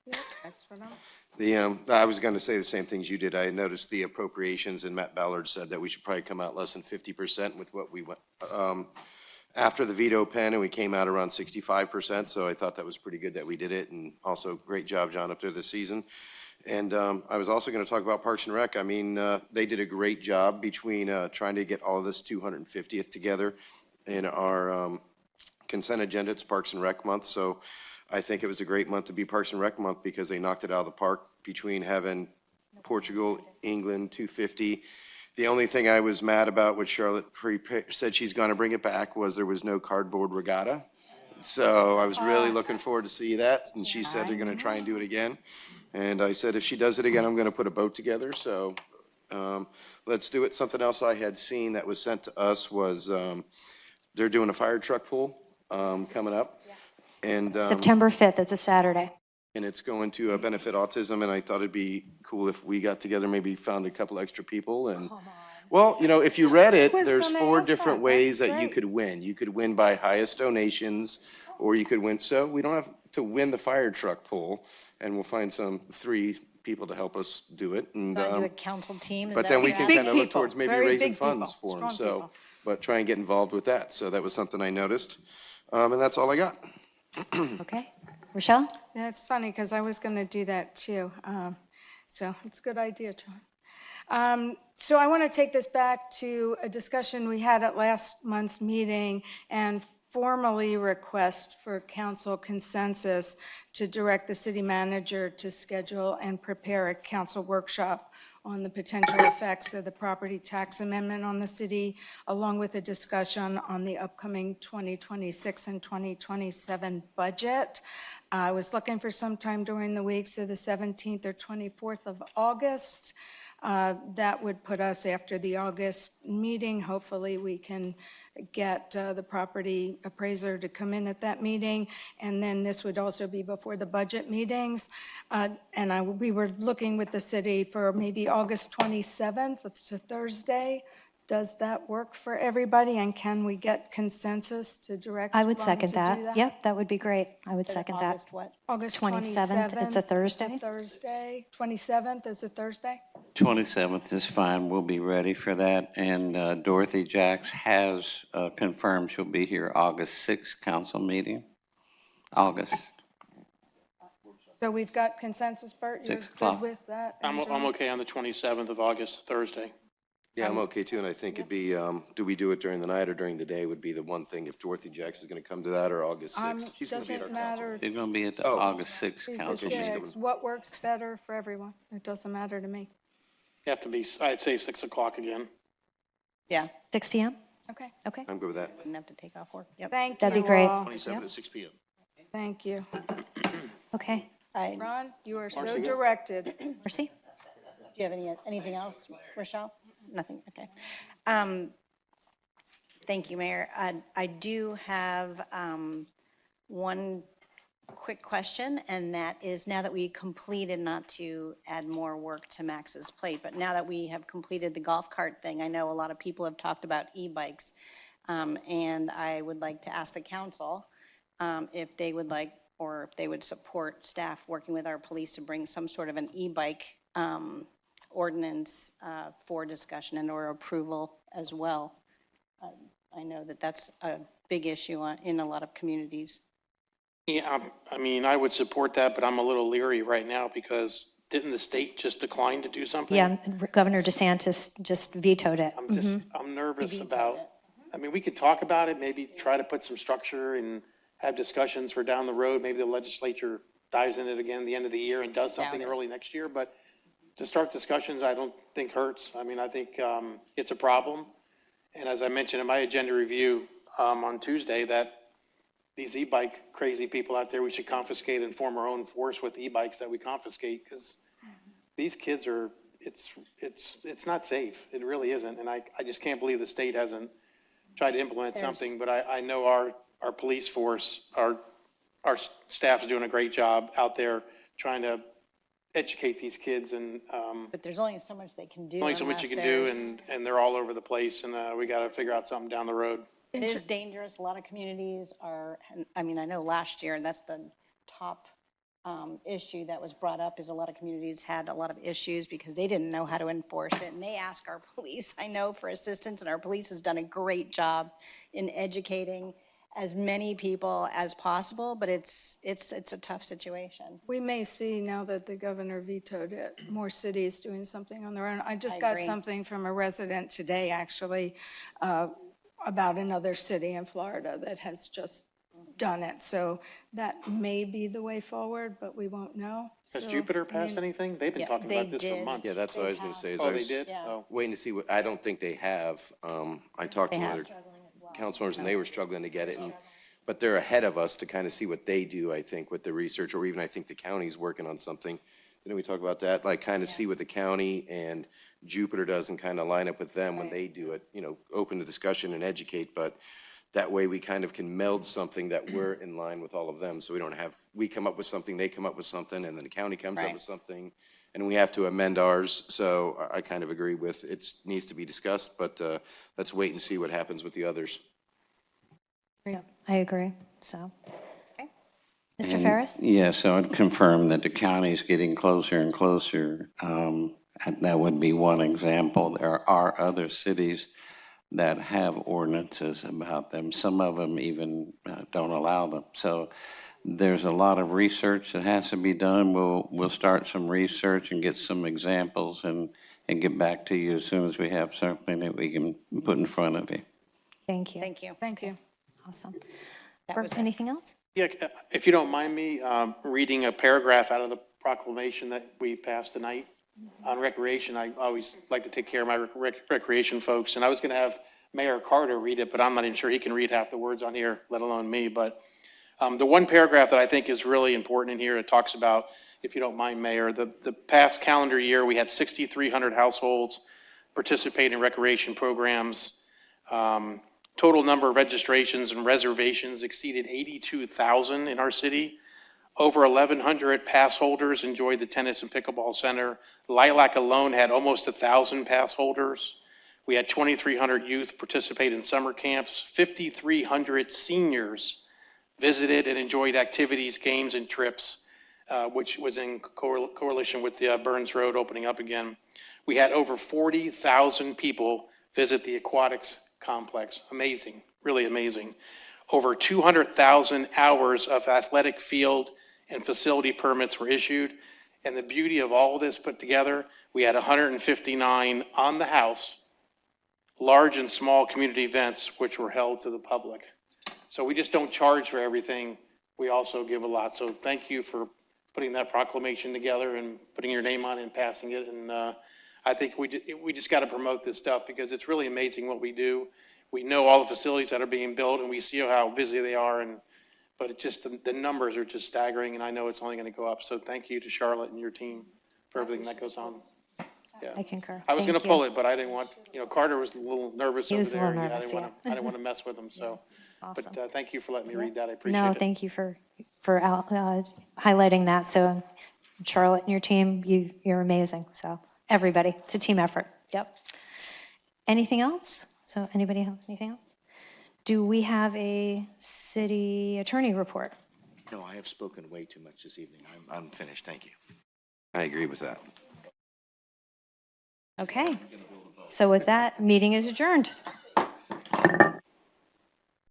Yeah, that's what I'm. I was going to say the same things you did. I noticed the appropriations, and Matt Ballard said that we should probably come out less than 50% with what we went after the veto pen, and we came out around 65%. So I thought that was pretty good that we did it, and also great job, John, up there this season. And I was also going to talk about Parks and Rec. I mean, they did a great job between trying to get all of this 250th together in our consent agenda. It's Parks and Rec month, so I think it was a great month to be Parks and Rec month because they knocked it out of the park between having Portugal, England, 250. The only thing I was mad about, what Charlotte said she's going to bring it back, was there was no cardboard regatta. So I was really looking forward to see that, and she said they're going to try and do it again. And I said if she does it again, I'm going to put a boat together. So let's do it. Something else I had seen that was sent to us was they're doing a fire truck pool coming up. And September 5th, it's a Saturday. And it's going to benefit autism, and I thought it'd be cool if we got together, maybe found a couple extra people. And well, if you read it, there's 4 different ways that you could win. You could win by highest donations, or you could win. So we don't have to win the fire truck pool, and we'll find some 3 people to help us do it. And, Want to do a council team? Is but that then what we you're can asking? kind of look towards maybe very raising big people, funds for them, strong so, people. but try and get involved with that. So that was something I noticed. And that's all I got. Okay. Rochelle? Yeah, it's funny because I was going to do that too. So it's a good idea, John. So I want to take this back to a discussion we had at last month's meeting and formally request for council consensus to direct the city manager to schedule and prepare a council workshop on the potential effects of the property tax amendment on the city, along with a discussion on the upcoming 2026 and 2027 budget. I was looking for some time during the weeks of the 17th or 24th of August. That would put us after the August meeting. Hopefully, we can get the property appraiser to come in at that meeting. And then this would also be before the budget meetings. We were looking with the city for maybe August 27th. It's a Thursday. Does that work for everybody? And can we get consensus to direct I would Ron second to that. do Yep, that would be great. I would second that. August what? August 27th, it's a Thursday? Thursday. 27th is a Thursday? 27th is fine. We'll be ready for that. And Dorothy Jacks has confirmed she'll be here August 6th council meeting. August. So we've got consensus, Bert? You're 6 o'clock. good with that? I'm And John? okay on the 27th of August, Thursday. Yeah, I'm okay too, and I think it'd be, do we do it during the night or during the day would be the one thing, if Dorothy Jacks is gonna come to that, or August 6th. She's gonna be at our Doesn't council. matter. She's going to be at the Oh. August 6th She's the council she's meeting. sixth. What works better for everyone? It doesn't matter to me. You have to be, I'd say 6 o'clock again. Yeah, 6 p.m.? Okay. Okay. I'm good with that. wouldn't have to take off work. Yep. Thank you That'd be great. all. 27 Yep. at 6 p.m. Thank you. Okay. Ron, you are so Marcia, go. directed. Mercy? Do you have anything else, Rochelle? Nothing, okay. Thank you, Mayor. I do have one quick question, and that is, now that we completed, not to add more work to Max's plate, but now that we have completed the golf cart thing, I know a lot of people have talked about e-bikes, and I would like to ask the council if they would like, or if they would support staff working with our police to bring some sort of an e-bike ordinance for discussion and or approval as well. I know that that's a big issue in a lot of communities. Yeah, I mean, I would support that, but I'm a little leery right now because didn't the state just decline to do something? Yeah, Governor DeSantis just vetoed it. I'm nervous about, I mean, we could talk about it, maybe try to put some structure and have discussions for down the road. Maybe the legislature dives in it again at the end of the year and does something early next year. But to start discussions, I don't think hurts. I mean, I think it's a problem. And as I mentioned in my agenda review on Tuesday, that these e-bike crazy people out there, we should confiscate and form our own force with e-bikes that we confiscate, because these kids are, it's not safe. It really isn't. And I just can't believe the state hasn't tried to implement something. But I know our police force, our staff's doing a great job out there trying to educate these kids, and But there's only so much they can do. only so much you can do, and they're all over the place, and we got to figure out something down the road. It is dangerous. A lot of communities are, I mean, I know last year, and that's the top issue that was brought up, is a lot of communities had a lot of issues because they didn't know how to enforce it. And they ask our police, I know, for assistance, and our police has done a great job in educating as many people as possible, but it's a tough situation. We may see, now that the governor vetoed it, more cities doing something on their own. I just I got agree. something from a resident today, actually, about another city in Florida that has just done it. So that may be the way forward, but we won't know. Has So, Jupiter I passed mean, anything? They've been Yeah, talking they about this for did. months. Yeah, that's what I was gonna say. is I Oh, they was did? Yeah. Oh. Waiting to see what, I don't think they have. I talked to They other have. council members, and they were struggling to get it, but they're ahead of us to kind of see what they do, I think, with the research, or even I think the county's working on something. Didn't we talk about that? Like, kind of see what the county and Jupiter does and kind of line up with them when they do it, open the discussion and educate, but that way we kind of can meld something that we're in line with all of them, so we don't have, we come up with something, they come up with something, and then the county comes up Right. with something, and we have to amend ours, so I kind of agree with, it needs to be discussed, but let's wait and see what happens with the others. Yeah, I agree, so. Mr. And, Ferris? Yeah, so I'd confirm that the county's getting closer and closer. And that would be one example. There are other cities that have ordinances about them. Some of them even don't allow them. So there's a lot of research that has to be done. We'll start some research and get some examples and get back to you as soon as we have something that we can put in front of you. Thank you. Thank you. Thank you. Awesome. That Bert, was it. anything else? Yeah, if you don't mind me reading a paragraph out of the proclamation that we passed tonight on recreation. I always like to take care of my recreation folks, and I was going to have Mayor Carter read it, but I'm not even sure he can read half the words on here, let alone me. But the one paragraph that I think is really important in here, it talks about, if you don't mind, Mayor, the past calendar year, we had 6,300 households participate in recreation programs. Total number of registrations and reservations exceeded 82,000 in our city. Over 1,100 pass holders enjoyed the tennis and pickleball center. Lilac alone had almost 1,000 pass holders. We had 2,300 youth participate in summer camps. 5,300 seniors visited and enjoyed activities, games, and trips, which was in coalition with the Burns Road opening up again. We had over 40,000 people visit the aquatics complex. Amazing, really amazing. Over 200,000 hours of athletic field and facility permits were issued. And the beauty of all of this put together, we had 159 on the house, large and small community events, which were held to the public. So we just don't charge for everything. We also give a lot. So thank you for putting that proclamation together and putting your name on it and passing it. And I think we just got to promote this stuff because it's really amazing what we do. We know all the facilities that are being built and we see how busy they are. But it just, the numbers are just staggering, and I know it's only going to go up. So thank you to Charlotte and your team for everything that goes on. Yeah. I concur. I was going Thank to you. pull it, but I didn't want, Carter was a little nervous He over was a there. little Yeah, nervous, I didn't want to mess with him, so. Awesome. But thank you for letting me read that. I appreciate No, it. thank you for highlighting that. So Charlotte and your team, you're amazing. So everybody, it's a team effort. Yep. Anything else? So anybody have anything else? Do we have a city attorney report? No, I have spoken way too much this evening. I'm finished. Thank you. I agree with that. Okay. So with that, meeting is adjourned.